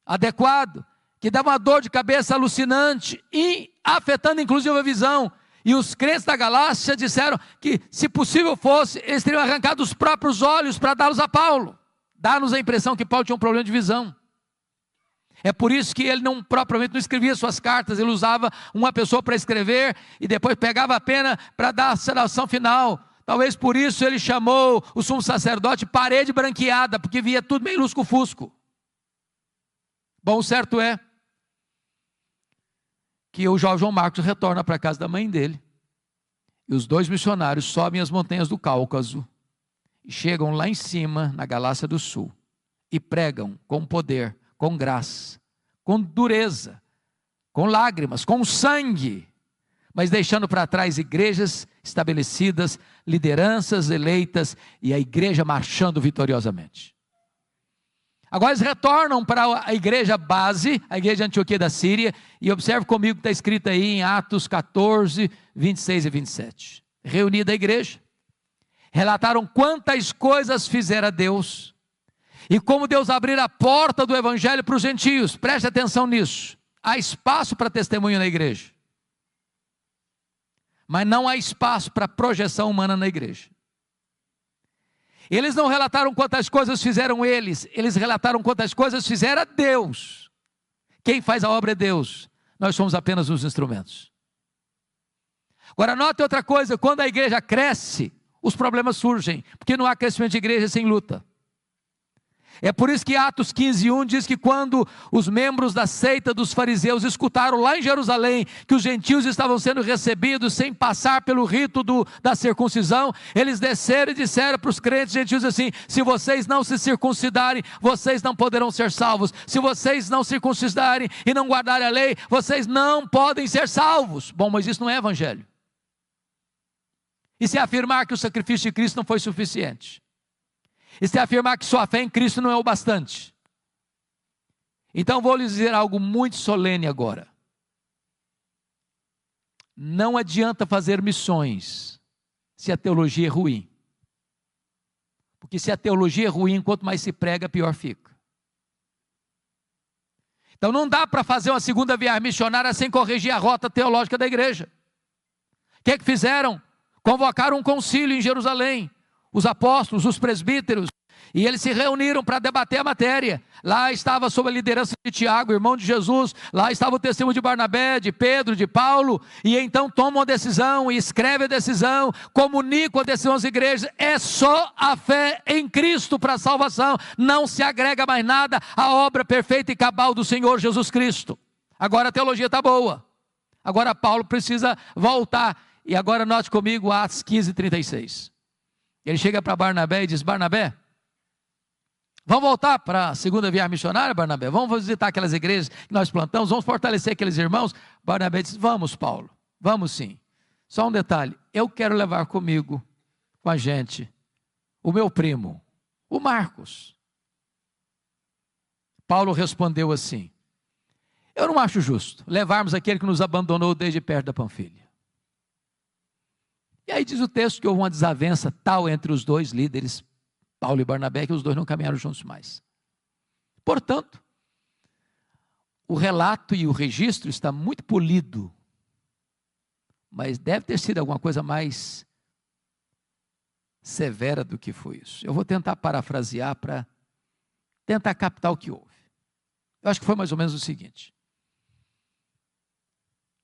adequado, que dava uma dor de cabeça alucinante e afetando inclusive a visão. E os crentes da Galácia disseram que, se possível fosse, eles teriam arrancado os próprios olhos para dá-los a Paulo. Dá-nos a impressão que Paulo tinha um problema de visão. É por isso que ele propriamente não escrevia suas cartas, ele usava uma pessoa para escrever e depois pegava a pena para dar a selação final. Talvez por isso ele chamou o sumo sacerdote parede branqueada, porque via tudo meio lusco-fusco. Bom, o certo é que o jovem João Marcos retorna para a casa da mãe dele, e os dois missionários sobem as montanhas do Cáucaso, e chegam lá em cima, na Galácia do Sul, e pregam com poder, com graça, com dureza, com lágrimas, com sangue, mas deixando para trás igrejas estabelecidas, lideranças eleitas, e a igreja marchando vitoriosamente. Agora eles retornam para a igreja base, a igreja de Antioquia da Síria, e observe comigo que está escrito aí em Atos 14, 26 e 27. Reunida a igreja, relataram quantas coisas fizera Deus, e como Deus abrira a porta do evangelho para os gentios. Preste atenção nisso. Há espaço para testemunho na igreja, mas não há espaço para projeção humana na igreja. Eles não relataram quantas coisas fizeram eles relataram quantas coisas fizera Deus. Quem faz a obra é Deus, nós somos apenas os instrumentos. Agora note outra coisa, quando a igreja cresce, os problemas surgem, porque não há crescimento de igreja sem luta. É por isso que Atos 15:1 diz que quando os membros da seita dos fariseus escutaram lá em Jerusalém que os gentios estavam sendo recebidos sem passar pelo rito da circuncisão, eles desceram e disseram para os crentes gentios assim: se vocês não se circuncidarem, vocês não poderão ser salvos. Se vocês não circuncidarem e não guardarem a lei, vocês não podem ser salvos. Bom, mas isso não é evangelho. E se afirmar que o sacrifício de Cristo não foi suficiente? E se afirmar que sua fé em Cristo não é o bastante? Então vou lhes dizer algo muito solene agora. Não adianta fazer missões se a teologia é ruim. Porque se a teologia é ruim, quanto mais se prega, pior fica. Então não dá para fazer uma segunda viagem missionária sem corrigir a rota teológica da igreja. O que fizeram? Convocaram um concílio em Jerusalém. Os apóstolos, os presbíteros, e eles se reuniram para debater a matéria. Lá estava sob a liderança de Tiago, irmão de Jesus, lá estava o testemunho de Barnabé, de Pedro, de Paulo, e então tomam a decisão, e escrevem a decisão, comunicam a decisão às igrejas. É só a fé em Cristo para a salvação, não se agrega mais nada à obra perfeita e cabal do Senhor Jesus Cristo. Agora a teologia está boa, agora Paulo precisa voltar, e agora note comigo Atos 15:36. Ele chega para Barnabé e diz: Barnabé, vamos voltar para a segunda viagem missionária, Barnabé? Vamos visitar aquelas igrejas que nós plantamos, vamos fortalecer aqueles irmãos? Barnabé diz: vamos, Paulo, vamos sim. Só um detalhe, eu quero levar comigo, com a gente, o meu primo, o Marcos. Paulo respondeu assim: eu não acho justo levarmos aquele que nos abandonou desde perto da Panfilha. E aí diz o texto que houve uma desavença tal entre os dois líderes, Paulo e Barnabé, que os dois não caminharam juntos mais. Portanto, o relato e o registro está muito polido, mas deve ter sido alguma coisa mais severa do que foi isso. Eu vou tentar parafrasear para tentar captar o que houve. Eu acho que foi mais ou menos o seguinte: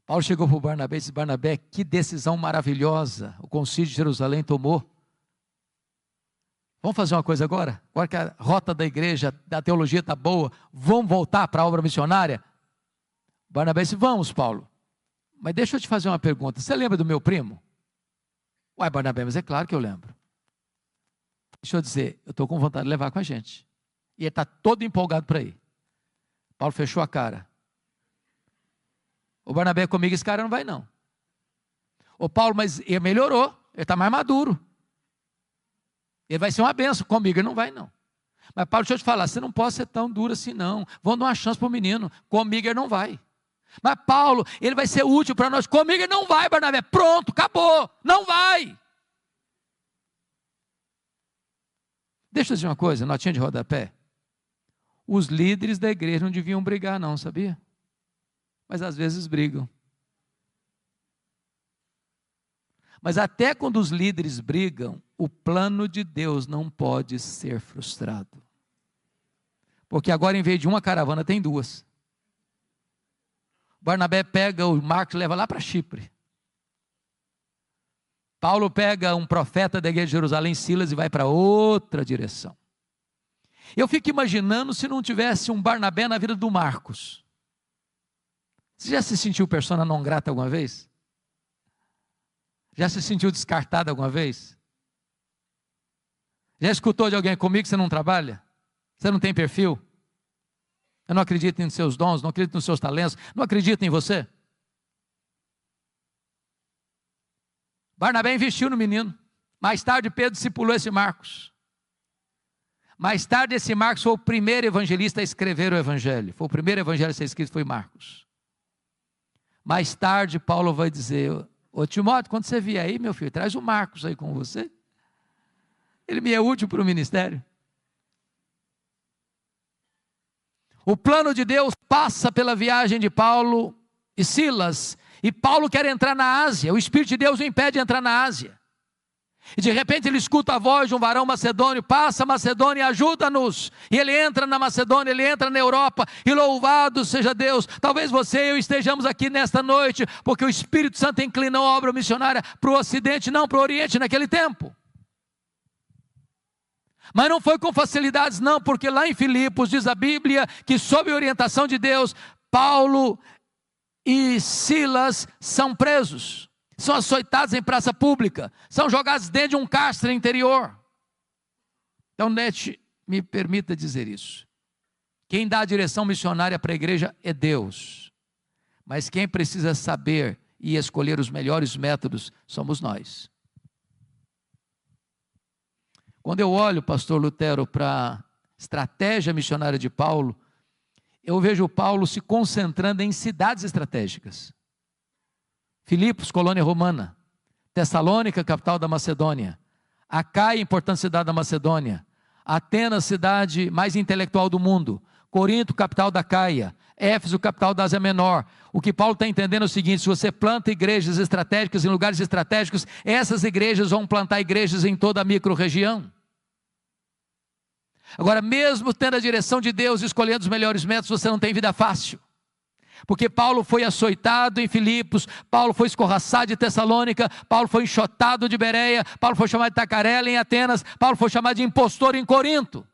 Paulo chegou para o Barnabé e disse: Barnabé, que decisão maravilhosa o concílio de Jerusalém tomou. Vamos fazer uma coisa agora? Agora que a rota da igreja, da teologia está boa, vamos voltar para a obra missionária? Barnabé disse: vamos, Paulo. Mas deixa eu te fazer uma pergunta. Você lembra do meu primo? Uai, Barnabé, mas é claro que eu lembro. Deixa eu dizer, eu estou com vontade de levar com a gente. E ele está todo empolgado para ir. Paulo fechou a cara. O Barnabé comigo, esse cara não vai não. Ô Paulo, mas ele melhorou, ele está mais maduro. Ele vai ser uma benção, comigo ele não vai não. Mas Paulo, deixa eu te falar, você não pode ser tão duro assim não. Vamos dar uma chance para o menino, comigo ele não vai. Mas Paulo, ele vai ser útil para nós, comigo ele não vai, Barnabé. Pronto, acabou, não vai. Deixa eu dizer uma coisa, notinha de rodapé. Os líderes da igreja não deviam brigar não, sabia? Mas às vezes brigam. Mas até quando os líderes brigam, o plano de Deus não pode ser frustrado. Porque agora, em vez de uma caravana, tem duas. Barnabé pega o Marcos e leva lá para Chipre. Paulo pega um profeta da igreja de Jerusalém, Silas, e vai para outra direção. Eu fico imaginando se não tivesse um Barnabé na vida do Marcos. Você já se sentiu persona não grata alguma vez? Já se sentiu descartado alguma vez? Já escutou de alguém comigo que você não trabalha? Você não tem perfil? Eu não acredito em seus dons, não acredito nos seus talentos, não acredito em você? Barnabé investiu no menino. Mais tarde Pedro discipulou esse Marcos. Mais tarde esse Marcos foi o primeiro evangelista a escrever o evangelho. Foi o primeiro evangelho a ser escrito, foi Marcos. Mais tarde Paulo vai dizer: ô Timóteo, quando você vier aí, meu filho, traz o Marcos aí com você. Ele me é útil para o ministério. O plano de Deus passa pela viagem de Paulo e Silas. E Paulo quer entrar na Ásia. O Espírito de Deus o impede de entrar na Ásia. E de repente ele escuta a voz de um varão macedônio: passa Macedônia, ajuda-nos. E ele entra na Macedônia, ele entra na Europa. E louvado seja Deus. Talvez você e eu estejamos aqui nesta noite porque o Espírito Santo inclinou a obra missionária para o Ocidente, não para o Oriente naquele tempo. Mas não foi com facilidades não, porque lá em Filipos diz a Bíblia que sob a orientação de Deus, Paulo e Silas são presos, são açoitados em praça pública, são jogados dentro de um cárcere interior. Então, me permita dizer isso. Quem dá a direção missionária para a igreja é Deus, mas quem precisa saber e escolher os melhores métodos somos nós. Quando eu olho, pastor Lutero, para a estratégia missionária de Paulo, eu vejo Paulo se concentrando em cidades estratégicas. Filipos, colônia romana. Tessalônica, capital da Macedônia. Acaia, importante cidade da Macedônia. Atenas, cidade mais intelectual do mundo. Corinto, capital da Caia. Éfeso, capital da Ásia Menor. O que Paulo está entendendo é o seguinte: se você planta igrejas estratégicas em lugares estratégicos, essas igrejas vão plantar igrejas em toda a micro-região. Agora, mesmo tendo a direção de Deus, escolhendo os melhores métodos, você não tem vida fácil. Porque Paulo foi açoitado em Filipos, Paulo foi escorraçado de Tessalônica, Paulo foi enxotado de Bereia, Paulo foi chamado de tacarela em Atenas, Paulo foi chamado de impostor em Corinto.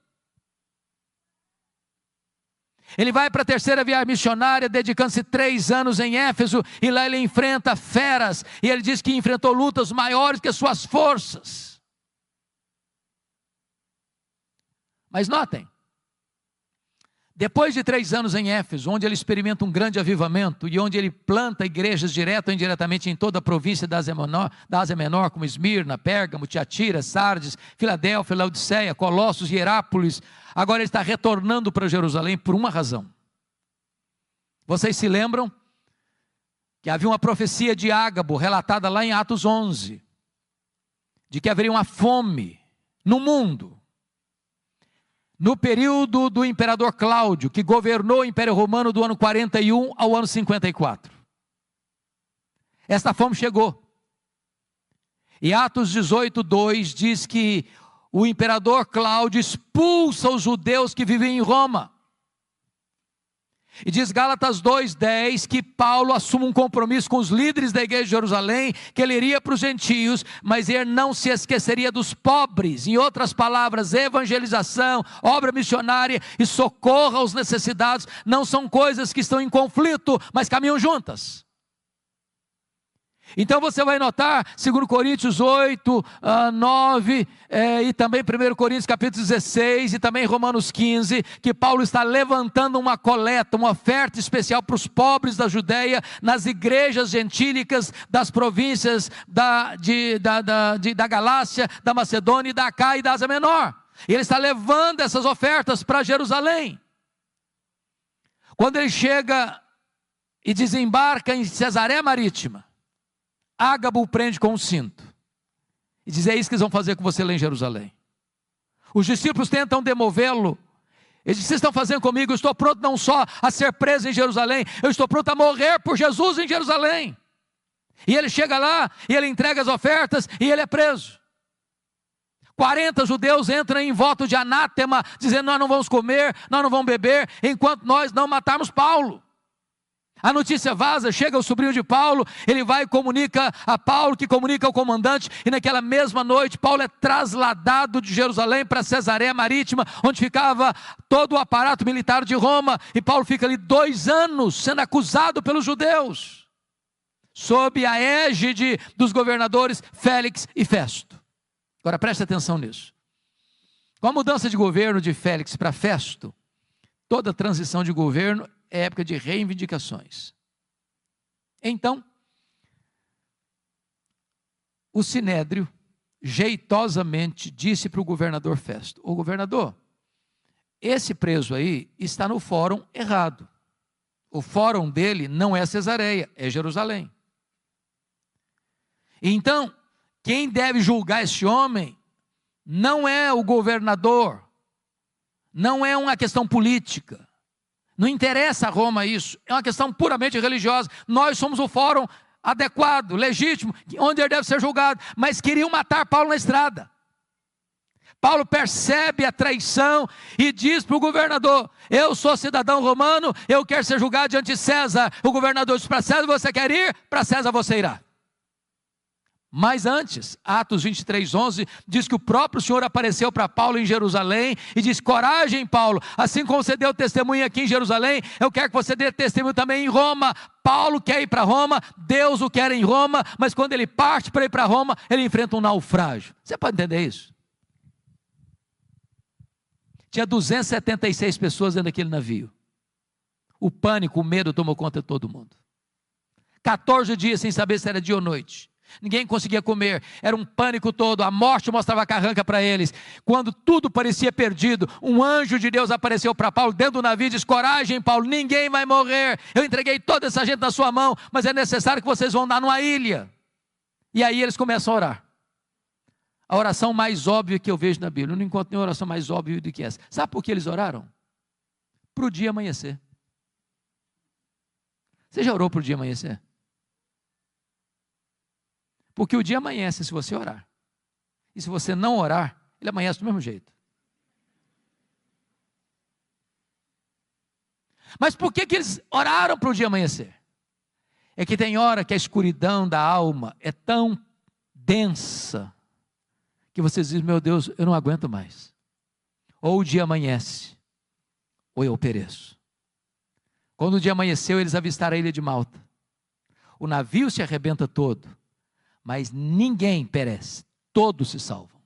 Ele vai para a terceira viagem missionária, dedicando-se 3 anos em Éfeso, e lá ele enfrenta feras, e ele diz que enfrentou lutas maiores que as suas forças. Mas notem, depois de 3 anos em Éfeso, onde ele experimenta um grande avivamento, e onde ele planta igrejas direto ou indiretamente em toda a província da Ásia Menor, como Esmirna, Pérgamo, Tiatira, Sardes, Filadélfia, Laodiceia, Colossos e Herápolis, agora ele está retornando para Jerusalém por uma razão. Vocês se lembram que havia uma profecia de Ágabo, relatada lá em Atos 11, de que haveria uma fome no mundo, no período do imperador Cláudio, que governou o Império Romano do ano 41 ao ano 54. Esta fome chegou. E Atos 18:2 diz que o imperador Cláudio expulsa os judeus que vivem em Roma. E diz Gálatas 2:10 que Paulo assume um compromisso com os líderes da igreja de Jerusalém, que ele iria para os gentios, mas ele não se esqueceria dos pobres. Em outras palavras, evangelização, obra missionária e socorro aos necessitados não são coisas que estão em conflito, mas caminham juntas. Então você vai notar, 2 Coríntios 8, 9, e também 1 Coríntios capítulo 16, e também Romanos 15, que Paulo está levantando uma coleta, uma oferta especial para os pobres da Judeia, nas igrejas gentílicas das províncias da Galácia, da Macedônia, da Acaia e da Ásia Menor. E ele está levando essas ofertas para Jerusalém. Quando ele chega e desembarca em Cesareia Marítima, Ágabo o prende com um cinto e diz: é isso que eles vão fazer com você lá em Jerusalém. Os discípulos tentam demovê-lo. Ele diz: vocês estão fazendo comigo? Eu estou pronto não só a ser preso em Jerusalém, eu estou pronto a morrer por Jesus em Jerusalém. E ele chega lá, e ele entrega as ofertas, e ele é preso. 40 judeus entram em voto de anátema, dizendo: nós não vamos comer, nós não vamos beber, enquanto nós não matarmos Paulo. A notícia vaza, chega o sobrinho de Paulo, ele vai e comunica a Paulo, que comunica ao comandante, e naquela mesma noite Paulo é trasladado de Jerusalém para Cesareia Marítima, onde ficava todo o aparato militar de Roma, e Paulo fica ali 2 anos sendo acusado pelos judeus, sob a égide dos governadores Félix e Festo. Agora preste atenção nisso. Com a mudança de governo de Félix para Festo, toda transição de governo é época de reivindicações. Então, o Sinédrio jeitosamente disse para o governador Festo: ô governador, esse preso aí está no fórum errado. O fórum dele não é Cesareia, é Jerusalém. Então, quem deve julgar esse homem não é o governador, não é uma questão política, não interessa a Roma isso, é uma questão puramente religiosa. Nós somos o fórum adequado, legítimo, onde ele deve ser julgado, mas queriam matar Paulo na estrada. Paulo percebe a traição e diz para o governador: eu sou cidadão romano, eu quero ser julgado diante de César. O governador diz: para César você quer ir? Para César você irá. Mas antes, Atos 23:11, diz que o próprio Senhor apareceu para Paulo em Jerusalém e disse: coragem, Paulo, assim como você deu testemunho aqui em Jerusalém, eu quero que você dê testemunho também em Roma. Paulo quer ir para Roma, Deus o quer em Roma, mas quando ele parte para ir para Roma, ele enfrenta um naufrágio. Você pode entender isso? Tinha 276 pessoas dentro daquele navio. O pânico, o medo tomou conta de todo mundo. 14 dias sem saber se era dia ou noite. Ninguém conseguia comer, era um pânico todo, a morte mostrava a carranca para eles. Quando tudo parecia perdido, um anjo de Deus apareceu para Paulo dentro do navio e disse: coragem, Paulo, ninguém vai morrer, eu entreguei toda essa gente na sua mão, mas é necessário que vocês vão dar numa ilha. E aí eles começam a orar. A oração mais óbvia que eu vejo na Bíblia, eu não encontro nenhuma oração mais óbvia do que essa. Sabe por que eles oraram? Para o dia amanhecer. Você já orou para o dia amanhecer? Porque o dia amanhece se você orar. E se você não orar, ele amanhece do mesmo jeito. Mas por que eles oraram para o dia amanhecer? É que tem hora que a escuridão da alma é tão densa, que vocês dizem: meu Deus, eu não aguento mais. Ou o dia amanhece, ou eu pereço. Quando o dia amanheceu, eles avistaram a ilha de Malta. O navio se arrebenta todo, mas ninguém perece, todos se salvam.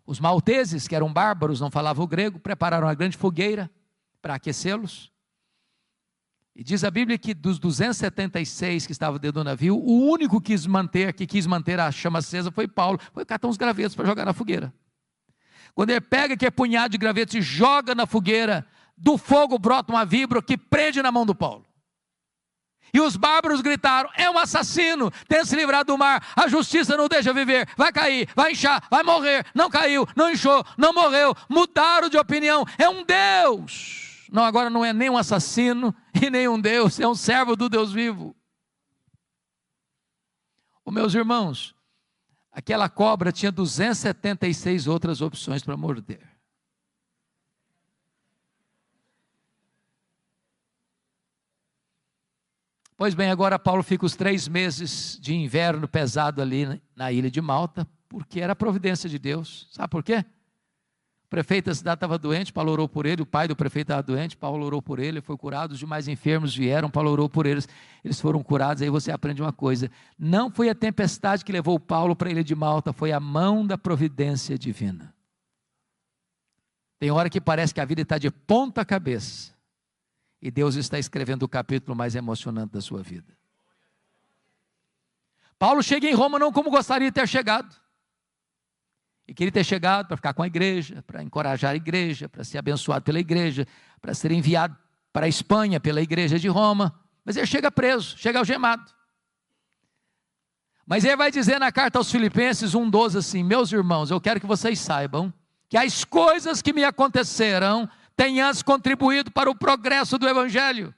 Os malteses, que eram bárbaros, não falavam o grego, prepararam uma grande fogueira para aquecê-los. E diz a Bíblia que dos 276 que estavam dentro do navio, o único que quis manter a chama acesa foi Paulo. Foi catar uns gravetos para jogar na fogueira. Quando ele pega aquele punhado de gravetos e joga na fogueira, do fogo brota uma víbora que prende na mão do Paulo. E os bárbaros gritaram: é um assassino, tem se livrado do mar, a justiça não deixa viver, vai cair, vai inchar, vai morrer. Não caiu, não inchou, não morreu, mudaram de opinião, é um Deus. Não, agora não é nem um assassino e nem um Deus, é um servo do Deus vivo. Ô, meus irmãos, aquela cobra tinha 276 outras opções para morder. Pois bem, agora Paulo fica os 3 meses de inverno pesado ali na ilha de Malta, porque era a providência de Deus. Sabe por quê? O prefeito da cidade estava doente, Paulo orou por ele, o pai do prefeito estava doente, Paulo orou por ele, foi curado, os demais enfermos vieram, Paulo orou por eles, eles foram curados. Aí você aprende uma coisa: não foi a tempestade que levou Paulo para a ilha de Malta, foi a mão da providência divina. Tem hora que parece que a vida está de ponta cabeça, e Deus está escrevendo o capítulo mais emocionante da sua vida. Paulo chega em Roma não como gostaria de ter chegado. E queria ter chegado para ficar com a igreja, para encorajar a igreja, para ser abençoado pela igreja, para ser enviado para a Espanha pela igreja de Roma. Mas ele chega preso, chega algemado. Mas ele vai dizer na carta aos Filipenses 1:12 assim: meus irmãos, eu quero que vocês saibam que as coisas que me aconteceram tenham contribuído para o progresso do Evangelho.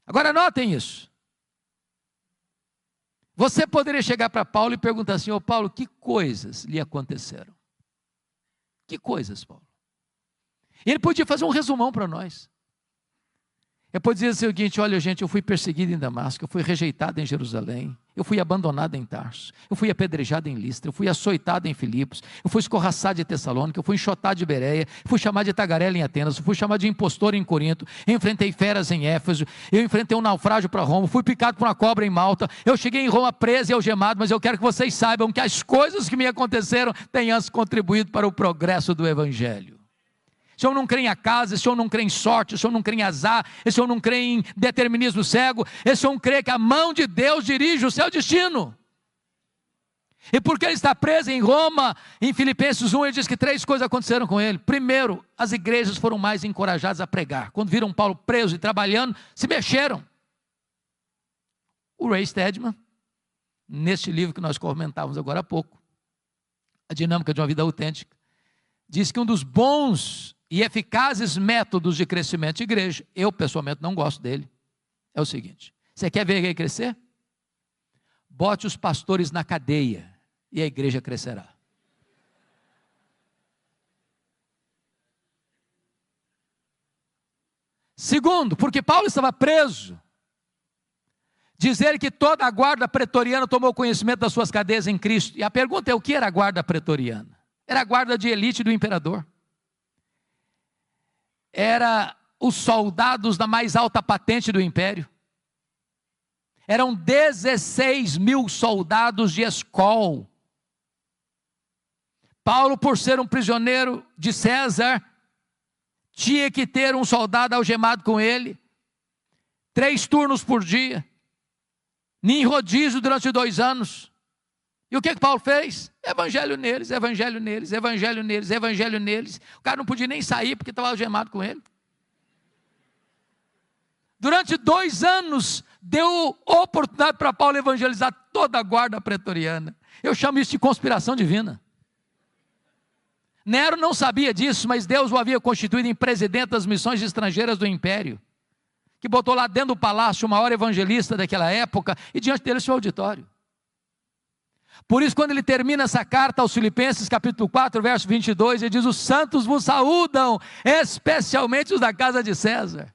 Agora notem isso. Você poderia chegar para Paulo e perguntar assim: ô Paulo, que coisas lhe aconteceram? Que coisas, Paulo? Ele podia fazer um resumão para nós. Ele podia dizer o seguinte: olha gente, eu fui perseguido em Damasco, eu fui rejeitado em Jerusalém, eu fui abandonado em Tarso, eu fui apedrejado em Listra, eu fui açoitado em Filipos, eu fui escorraçado em Tessalônica, eu fui enxotado de Bereia, fui chamado de tagarela em Atenas, eu fui chamado de impostor em Corinto, eu enfrentei feras em Éfeso, eu enfrentei um naufrágio para Roma, fui picado por uma cobra em Malta, eu cheguei em Roma preso e algemado, mas eu quero que vocês saibam que as coisas que me aconteceram tenham contribuído para o progresso do Evangelho. Se eu não crê em acaso, se eu não crê em sorte, se eu não crê em azar, se eu não crê em determinismo cego, se eu não crê que a mão de Deus dirige o seu destino. E porque ele está preso em Roma, em Filipenses 1, ele diz que 3 coisas aconteceram com ele. Primeiro, as igrejas foram mais encorajadas a pregar. Quando viram Paulo preso e trabalhando, se mexeram. O Ray Stedman, neste livro que nós comentávamos agora há pouco, A Dinâmica de uma Vida Autêntica, diz que um dos bons e eficazes métodos de crescimento de igreja, eu pessoalmente não gosto dele, é o seguinte: você quer ver a igreja crescer? Bote os pastores na cadeia e a igreja crescerá. Segundo, porque Paulo estava preso, diz ele que toda a guarda pretoriana tomou conhecimento das suas cadeias em Cristo. E a pergunta é: o que era a guarda pretoriana? Era a guarda de elite do imperador. Era os soldados da mais alta patente do império. Eram 16 mil soldados de escol. Paulo, por ser um prisioneiro de César, tinha que ter um soldado algemado com ele, 3 turnos por dia, em rodízio durante 2 anos. E o que Paulo fez? Evangelho neles, evangelho neles, evangelho neles, evangelho neles. O cara não podia nem sair porque estava algemado com ele. Durante 2 anos, deu oportunidade para Paulo evangelizar toda a guarda pretoriana. Eu chamo isso de conspiração divina. Nero não sabia disso, mas Deus o havia constituído em presidente das missões estrangeiras do império, que botou lá dentro do palácio o maior evangelista daquela época, e diante dele seu auditório. Por isso, quando ele termina essa carta aos Filipenses, capítulo 4, verso 22, ele diz: os santos vos saúdam, especialmente os da casa de César.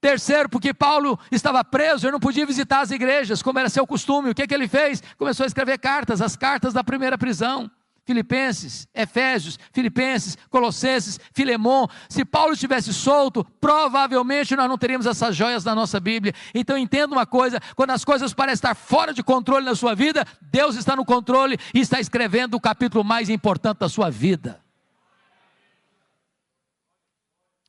Terceiro, porque Paulo estava preso, ele não podia visitar as igrejas, como era seu costume. O que ele fez? Começou a escrever cartas, as cartas da primeira prisão. Filipenses, Efésios, Filipenses, Colossenses, Filemon. Se Paulo estivesse solto, provavelmente nós não teríamos essas joias na nossa Bíblia. Então entenda uma coisa: quando as coisas parecem estar fora de controle na sua vida, Deus está no controle e está escrevendo o capítulo mais importante da sua vida.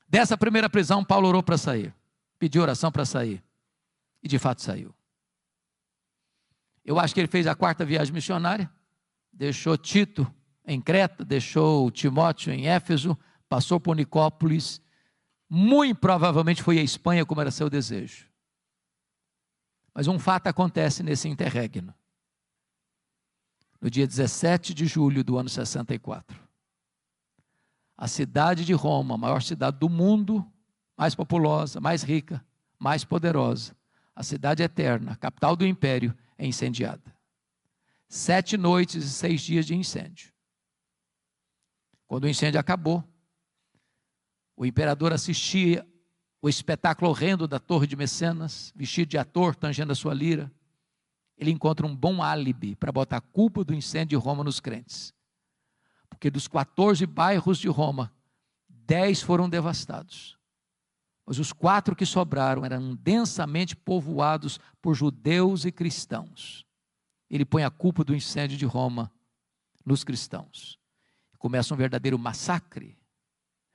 Dessa primeira prisão, Paulo orou para sair, pediu oração para sair, e de fato saiu. Eu acho que ele fez a 4ª viagem missionária. Deixou Tito em Creta, deixou Timóteo em Éfeso, passou por Nicópolis, muito provavelmente foi à Espanha, como era seu desejo. Mas um fato acontece nesse interregno. No dia 17 de julho do ano 64, a cidade de Roma, a maior cidade do mundo, mais populosa, mais rica, mais poderosa, a cidade eterna, a capital do império, é incendiada. 7 noites e 6 dias de incêndio. Quando o incêndio acabou, o imperador assistia o espetáculo horrendo da torre de Mecenas, vestido de ator, tangendo a sua lira. Ele encontra um bom álibi para botar a culpa do incêndio de Roma nos crentes. Porque dos 14 bairros de Roma, 10 foram devastados. Mas os 4 que sobraram eram densamente povoados por judeus e cristãos. Ele põe a culpa do incêndio de Roma nos cristãos. Começa um verdadeiro massacre.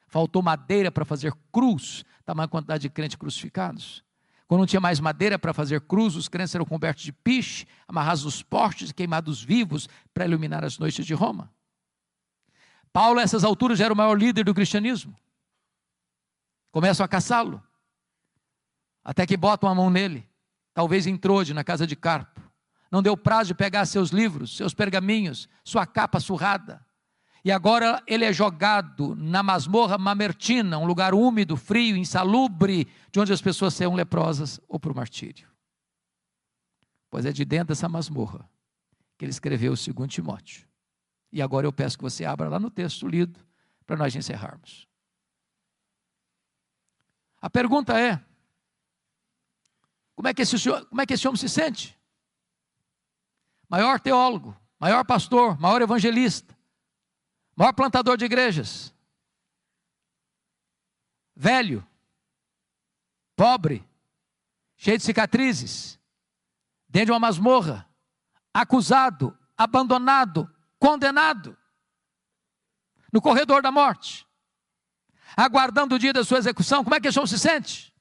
Faltou madeira para fazer cruz, tamanha quantidade de crentes crucificados. Quando não tinha mais madeira para fazer cruz, os crentes eram cobertos de piche, amarrados nos postes e queimados vivos para iluminar as noites de Roma. Paulo, a essas alturas, já era o maior líder do cristianismo. Começam a caçá-lo, até que botam a mão nele, talvez em Trode, na casa de Carpo. não deu prazo de pegar seus livros, seus pergaminhos, sua capa surrada. E agora ele é jogado na masmorra mamertina, um lugar úmido, frio, insalubre, de onde as pessoas saiam leprosas ou para o martírio. Pois é de dentro dessa masmorra que ele escreveu o 2 Timóteo. E agora eu peço que você abra lá no texto lido, para nós encerrarmos. A pergunta é, como é que esse homem se sente? Maior teólogo, maior pastor, maior evangelista, maior plantador de igrejas, velho, pobre, cheio de cicatrizes, dentro de uma masmorra, acusado, abandonado, condenado, no corredor da morte, aguardando o dia da sua execução. Como é que esse homem se sente?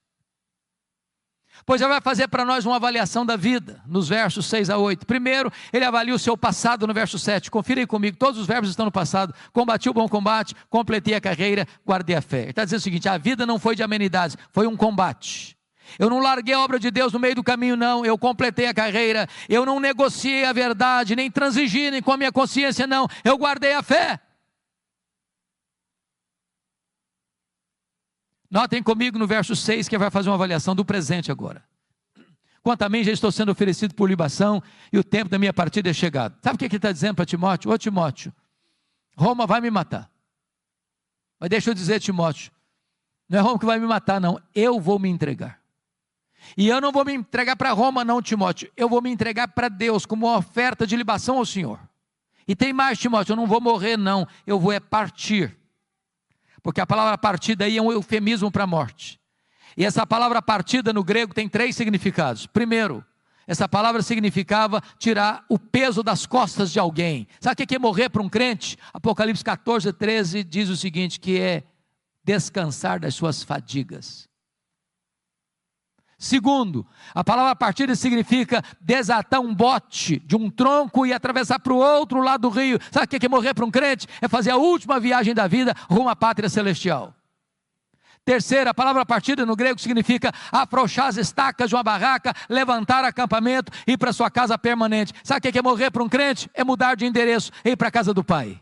Pois ele vai fazer para nós uma avaliação da vida, nos versos 6 a 8. Primeiro, ele avalia o seu passado no verso 7. Confira aí comigo, todos os verbos estão no passado. Combati o bom combate, completei a carreira, guardei a fé. Ele está dizendo o seguinte, a vida não foi de amenidades, foi um combate. Eu não larguei a obra de Deus no meio do caminho, não. Eu completei a carreira, eu não negociei a verdade, nem transigi, nem com a minha consciência, não. Eu guardei a fé. Notem comigo no verso 6, que vai fazer uma avaliação do presente agora. Quanto a mim, já estou sendo oferecido por libação, e o tempo da minha partida é chegado. Sabe o que ele está dizendo para Timóteo? Ô Timóteo, Roma vai me matar. Mas deixa eu dizer, Timóteo, não é Roma que vai me matar, não. Eu vou me entregar. E eu não vou me entregar para Roma, não, Timóteo. Eu vou me entregar para Deus, como uma oferta de libação ao Senhor. E tem mais, Timóteo, eu não vou morrer, não. Eu vou partir. Porque a palavra partida aí é um eufemismo para a morte. E essa palavra partida no grego tem 3 significados. Primeiro, essa palavra significava tirar o peso das costas de alguém. Sabe o que é morrer para um crente? Apocalipse 14, 13 diz o seguinte, que é descansar das suas fadigas. Segundo, a palavra partida significa desatar um bote de um tronco e atravessar para o outro lado do rio. Sabe o que é morrer para um crente? É fazer a última viagem da vida rumo à pátria celestial. Terceiro, a palavra partida no grego significa afrouxar as estacas de uma barraca, levantar acampamento e ir para sua casa permanente. Sabe o que é morrer para um crente? É mudar de endereço e ir para a casa do Pai.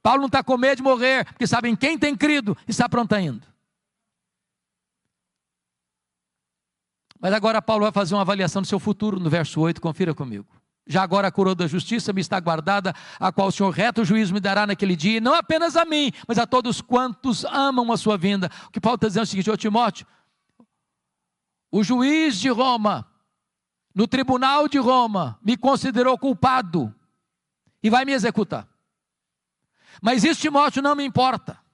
Paulo não está com medo de morrer, porque sabe em quem tem crido e está pronto indo. Mas agora Paulo vai fazer uma avaliação do seu futuro no verso 8, confira comigo. Já agora a coroa da justiça me está guardada, a qual o Senhor reto juízo me dará naquele dia, e não apenas a mim, mas a todos quantos amam a sua vinda. O que Paulo está dizendo é o seguinte, ô Timóteo, o juiz de Roma, no tribunal de Roma, me considerou culpado e vai me executar. Mas isso, Timóteo, não me importa.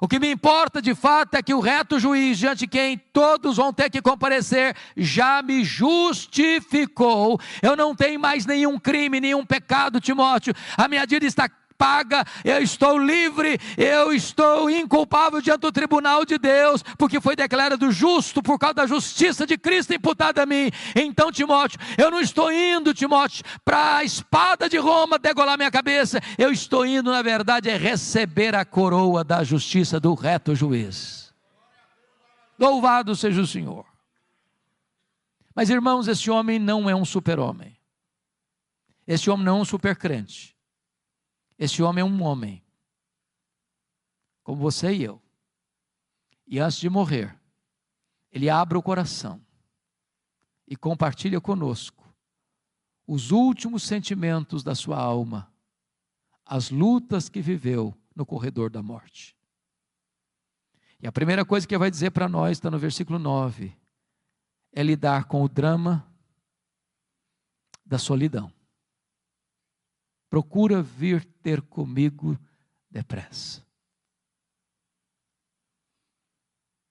O que me importa de fato é que o reto juiz, diante de quem todos vão ter que comparecer, já me justificou. Eu não tenho mais nenhum crime, nenhum pecado, Timóteo. A minha dívida está paga, eu estou livre, eu estou inculpável diante do tribunal de Deus, porque foi declarado justo por causa da justiça de Cristo imputada a mim. Então, Timóteo, eu não estou indo, Timóteo, para a espada de Roma degolar minha cabeça. Eu estou indo, na verdade, é receber a coroa da justiça do reto juiz. Louvado seja o Senhor. Mas, irmãos, esse homem não é um super-homem. Esse homem não é um super-crente. Esse homem é um homem, como você e eu. E antes de morrer, ele abre o coração e compartilha conosco os últimos sentimentos da sua alma, as lutas que viveu no corredor da morte. E a primeira coisa que ele vai dizer para nós, está no versículo 9, é lidar com o drama da solidão. Procura vir ter comigo depressa.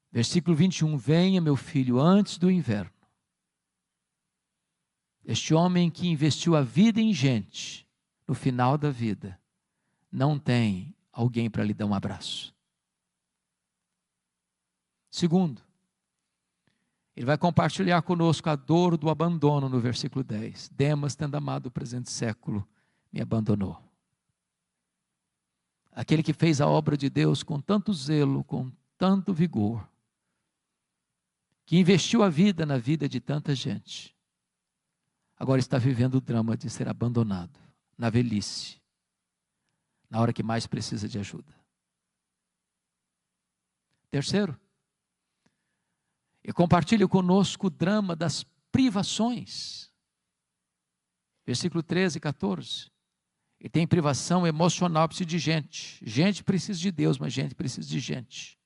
Versículo 21, venha meu filho antes do inverno. Este homem que investiu a vida em gente, no final da vida, não tem alguém para lhe dar um abraço. Segundo, ele vai compartilhar conosco a dor do abandono no versículo 10. Demas, tendo amado o presente século, me abandonou. Aquele que fez a obra de Deus com tanto zelo, com tanto vigor, que investiu a vida na vida de tanta gente, agora está vivendo o drama de ser abandonado na velhice, na hora que mais precisa de ajuda. Terceiro, e compartilhe conosco o drama das privações. Versículo 13 e 14. E tem privação emocional, precisa de gente. Gente precisa de Deus, mas gente precisa de gente.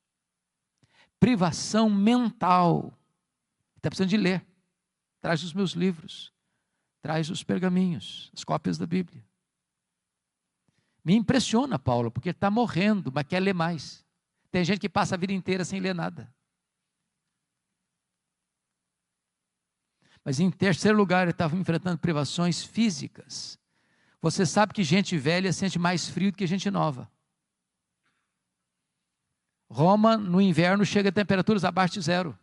Privação mental. Está precisando de ler. Traz os meus livros. Traz os pergaminhos, as cópias da Bíblia. Me impressiona, Paulo, porque está morrendo, mas quer ler mais. Tem gente que passa a vida inteira sem ler nada. Mas em terceiro lugar, ele estava enfrentando privações físicas. Você sabe que gente velha sente mais frio do que gente nova. Roma, no inverno, chega a temperaturas abaixo de zero.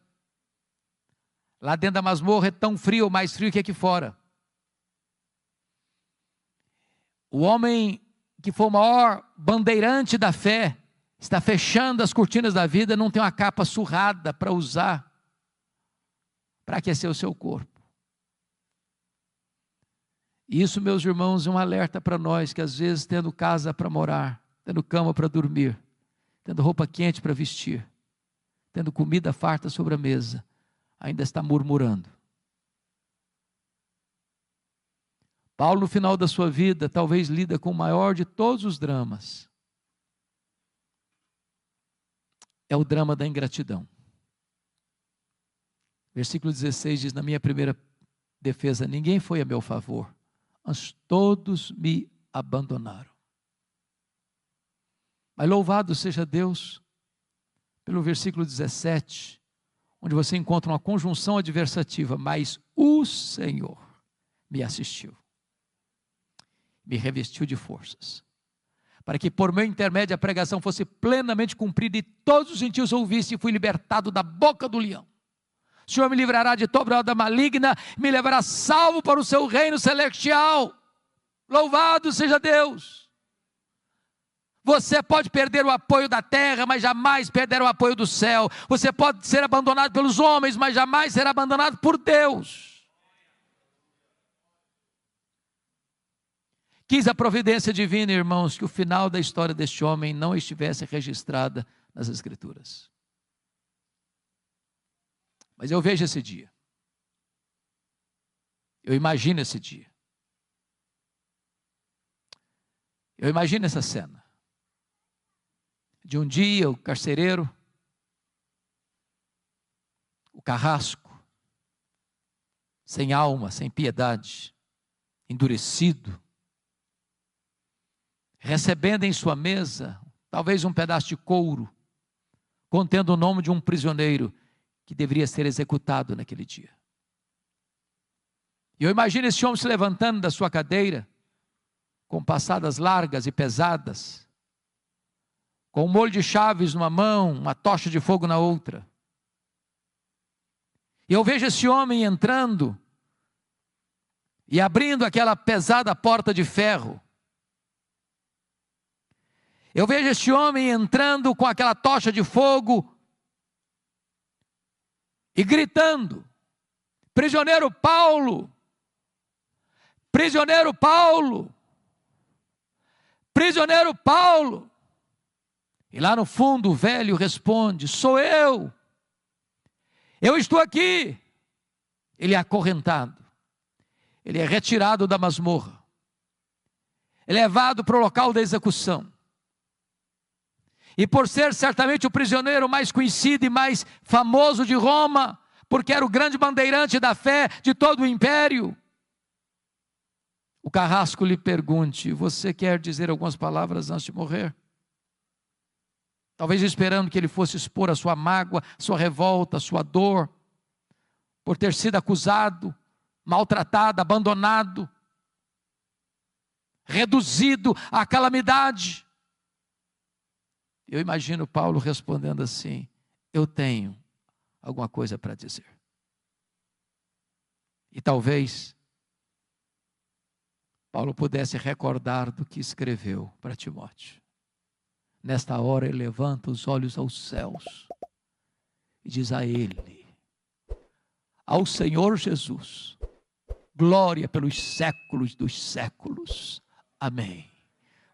Lá dentro da masmorra é tão frio ou mais frio que aqui fora. O homem que foi o maior bandeirante da fé, está fechando as cortinas da vida, não tem uma capa surrada para usar, para aquecer o seu corpo. Isso, meus irmãos, é um alerta para nós, que às vezes tendo casa para morar, tendo cama para dormir, tendo roupa quente para vestir, tendo comida farta sobre a mesa, ainda está murmurando. Paulo, no final da sua vida, talvez lida com o maior de todos os dramas. É o drama da ingratidão. Versículo 16 diz: na minha primeira defesa, ninguém foi a meu favor, mas todos me abandonaram. Mas louvado seja Deus pelo versículo 17, onde você encontra uma conjunção adversativa: mas o Senhor me assistiu, me revestiu de forças, para que por meu intermédio a pregação fosse plenamente cumprida e todos os gentios ouvissem, e fui libertado da boca do leão. O Senhor me livrará de toda obra maligna, me levará salvo para o seu reino celestial. Louvado seja Deus. Você pode perder o apoio da terra, mas jamais perder o apoio do céu. Você pode ser abandonado pelos homens, mas jamais será abandonado por Deus. Quis a providência divina, irmãos, que o final da história deste homem não estivesse registrada nas Escrituras. Mas eu vejo esse dia. Eu imagino esse dia. Eu imagino essa cena. De um dia o carcereiro, o carrasco, sem alma, sem piedade, endurecido, recebendo em sua mesa, talvez um pedaço de couro, contendo o nome de um prisioneiro que deveria ser executado naquele dia. E eu imagino esse homem se levantando da sua cadeira, com passadas largas e pesadas, com um molho de chaves numa mão, uma tocha de fogo na outra. E eu vejo esse homem entrando e abrindo aquela pesada porta de ferro. Eu vejo esse homem entrando com aquela tocha de fogo e gritando: prisioneiro Paulo, prisioneiro Paulo, prisioneiro Paulo. E lá no fundo o velho responde: sou eu estou aqui. Ele é acorrentado, ele é retirado da masmorra, é levado para o local da execução. E por ser certamente o prisioneiro mais conhecido e mais famoso de Roma, porque era o grande bandeirante da fé de todo o império, o carrasco lhe pergunte: você quer dizer algumas palavras antes de morrer? Talvez esperando que ele fosse expor a sua mágoa, sua revolta, sua dor, por ter sido acusado, maltratado, abandonado, reduzido à calamidade. Eu imagino Paulo respondendo assim: eu tenho alguma coisa para dizer. E talvez Paulo pudesse recordar do que escreveu para Timóteo. Nesta hora ele levanta os olhos aos céus e diz a ele, ao Senhor Jesus: glória pelos séculos dos séculos. Amém.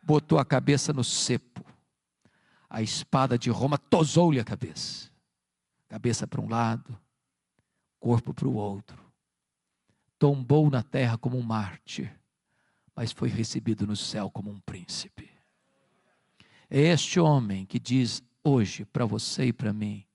Botou a cabeça no cepo, a espada de Roma tosou-lhe a cabeça para um lado, corpo para o outro, tombou na terra como um mártir, mas foi recebido no céu como um príncipe. É este homem que diz hoje para você e para mim: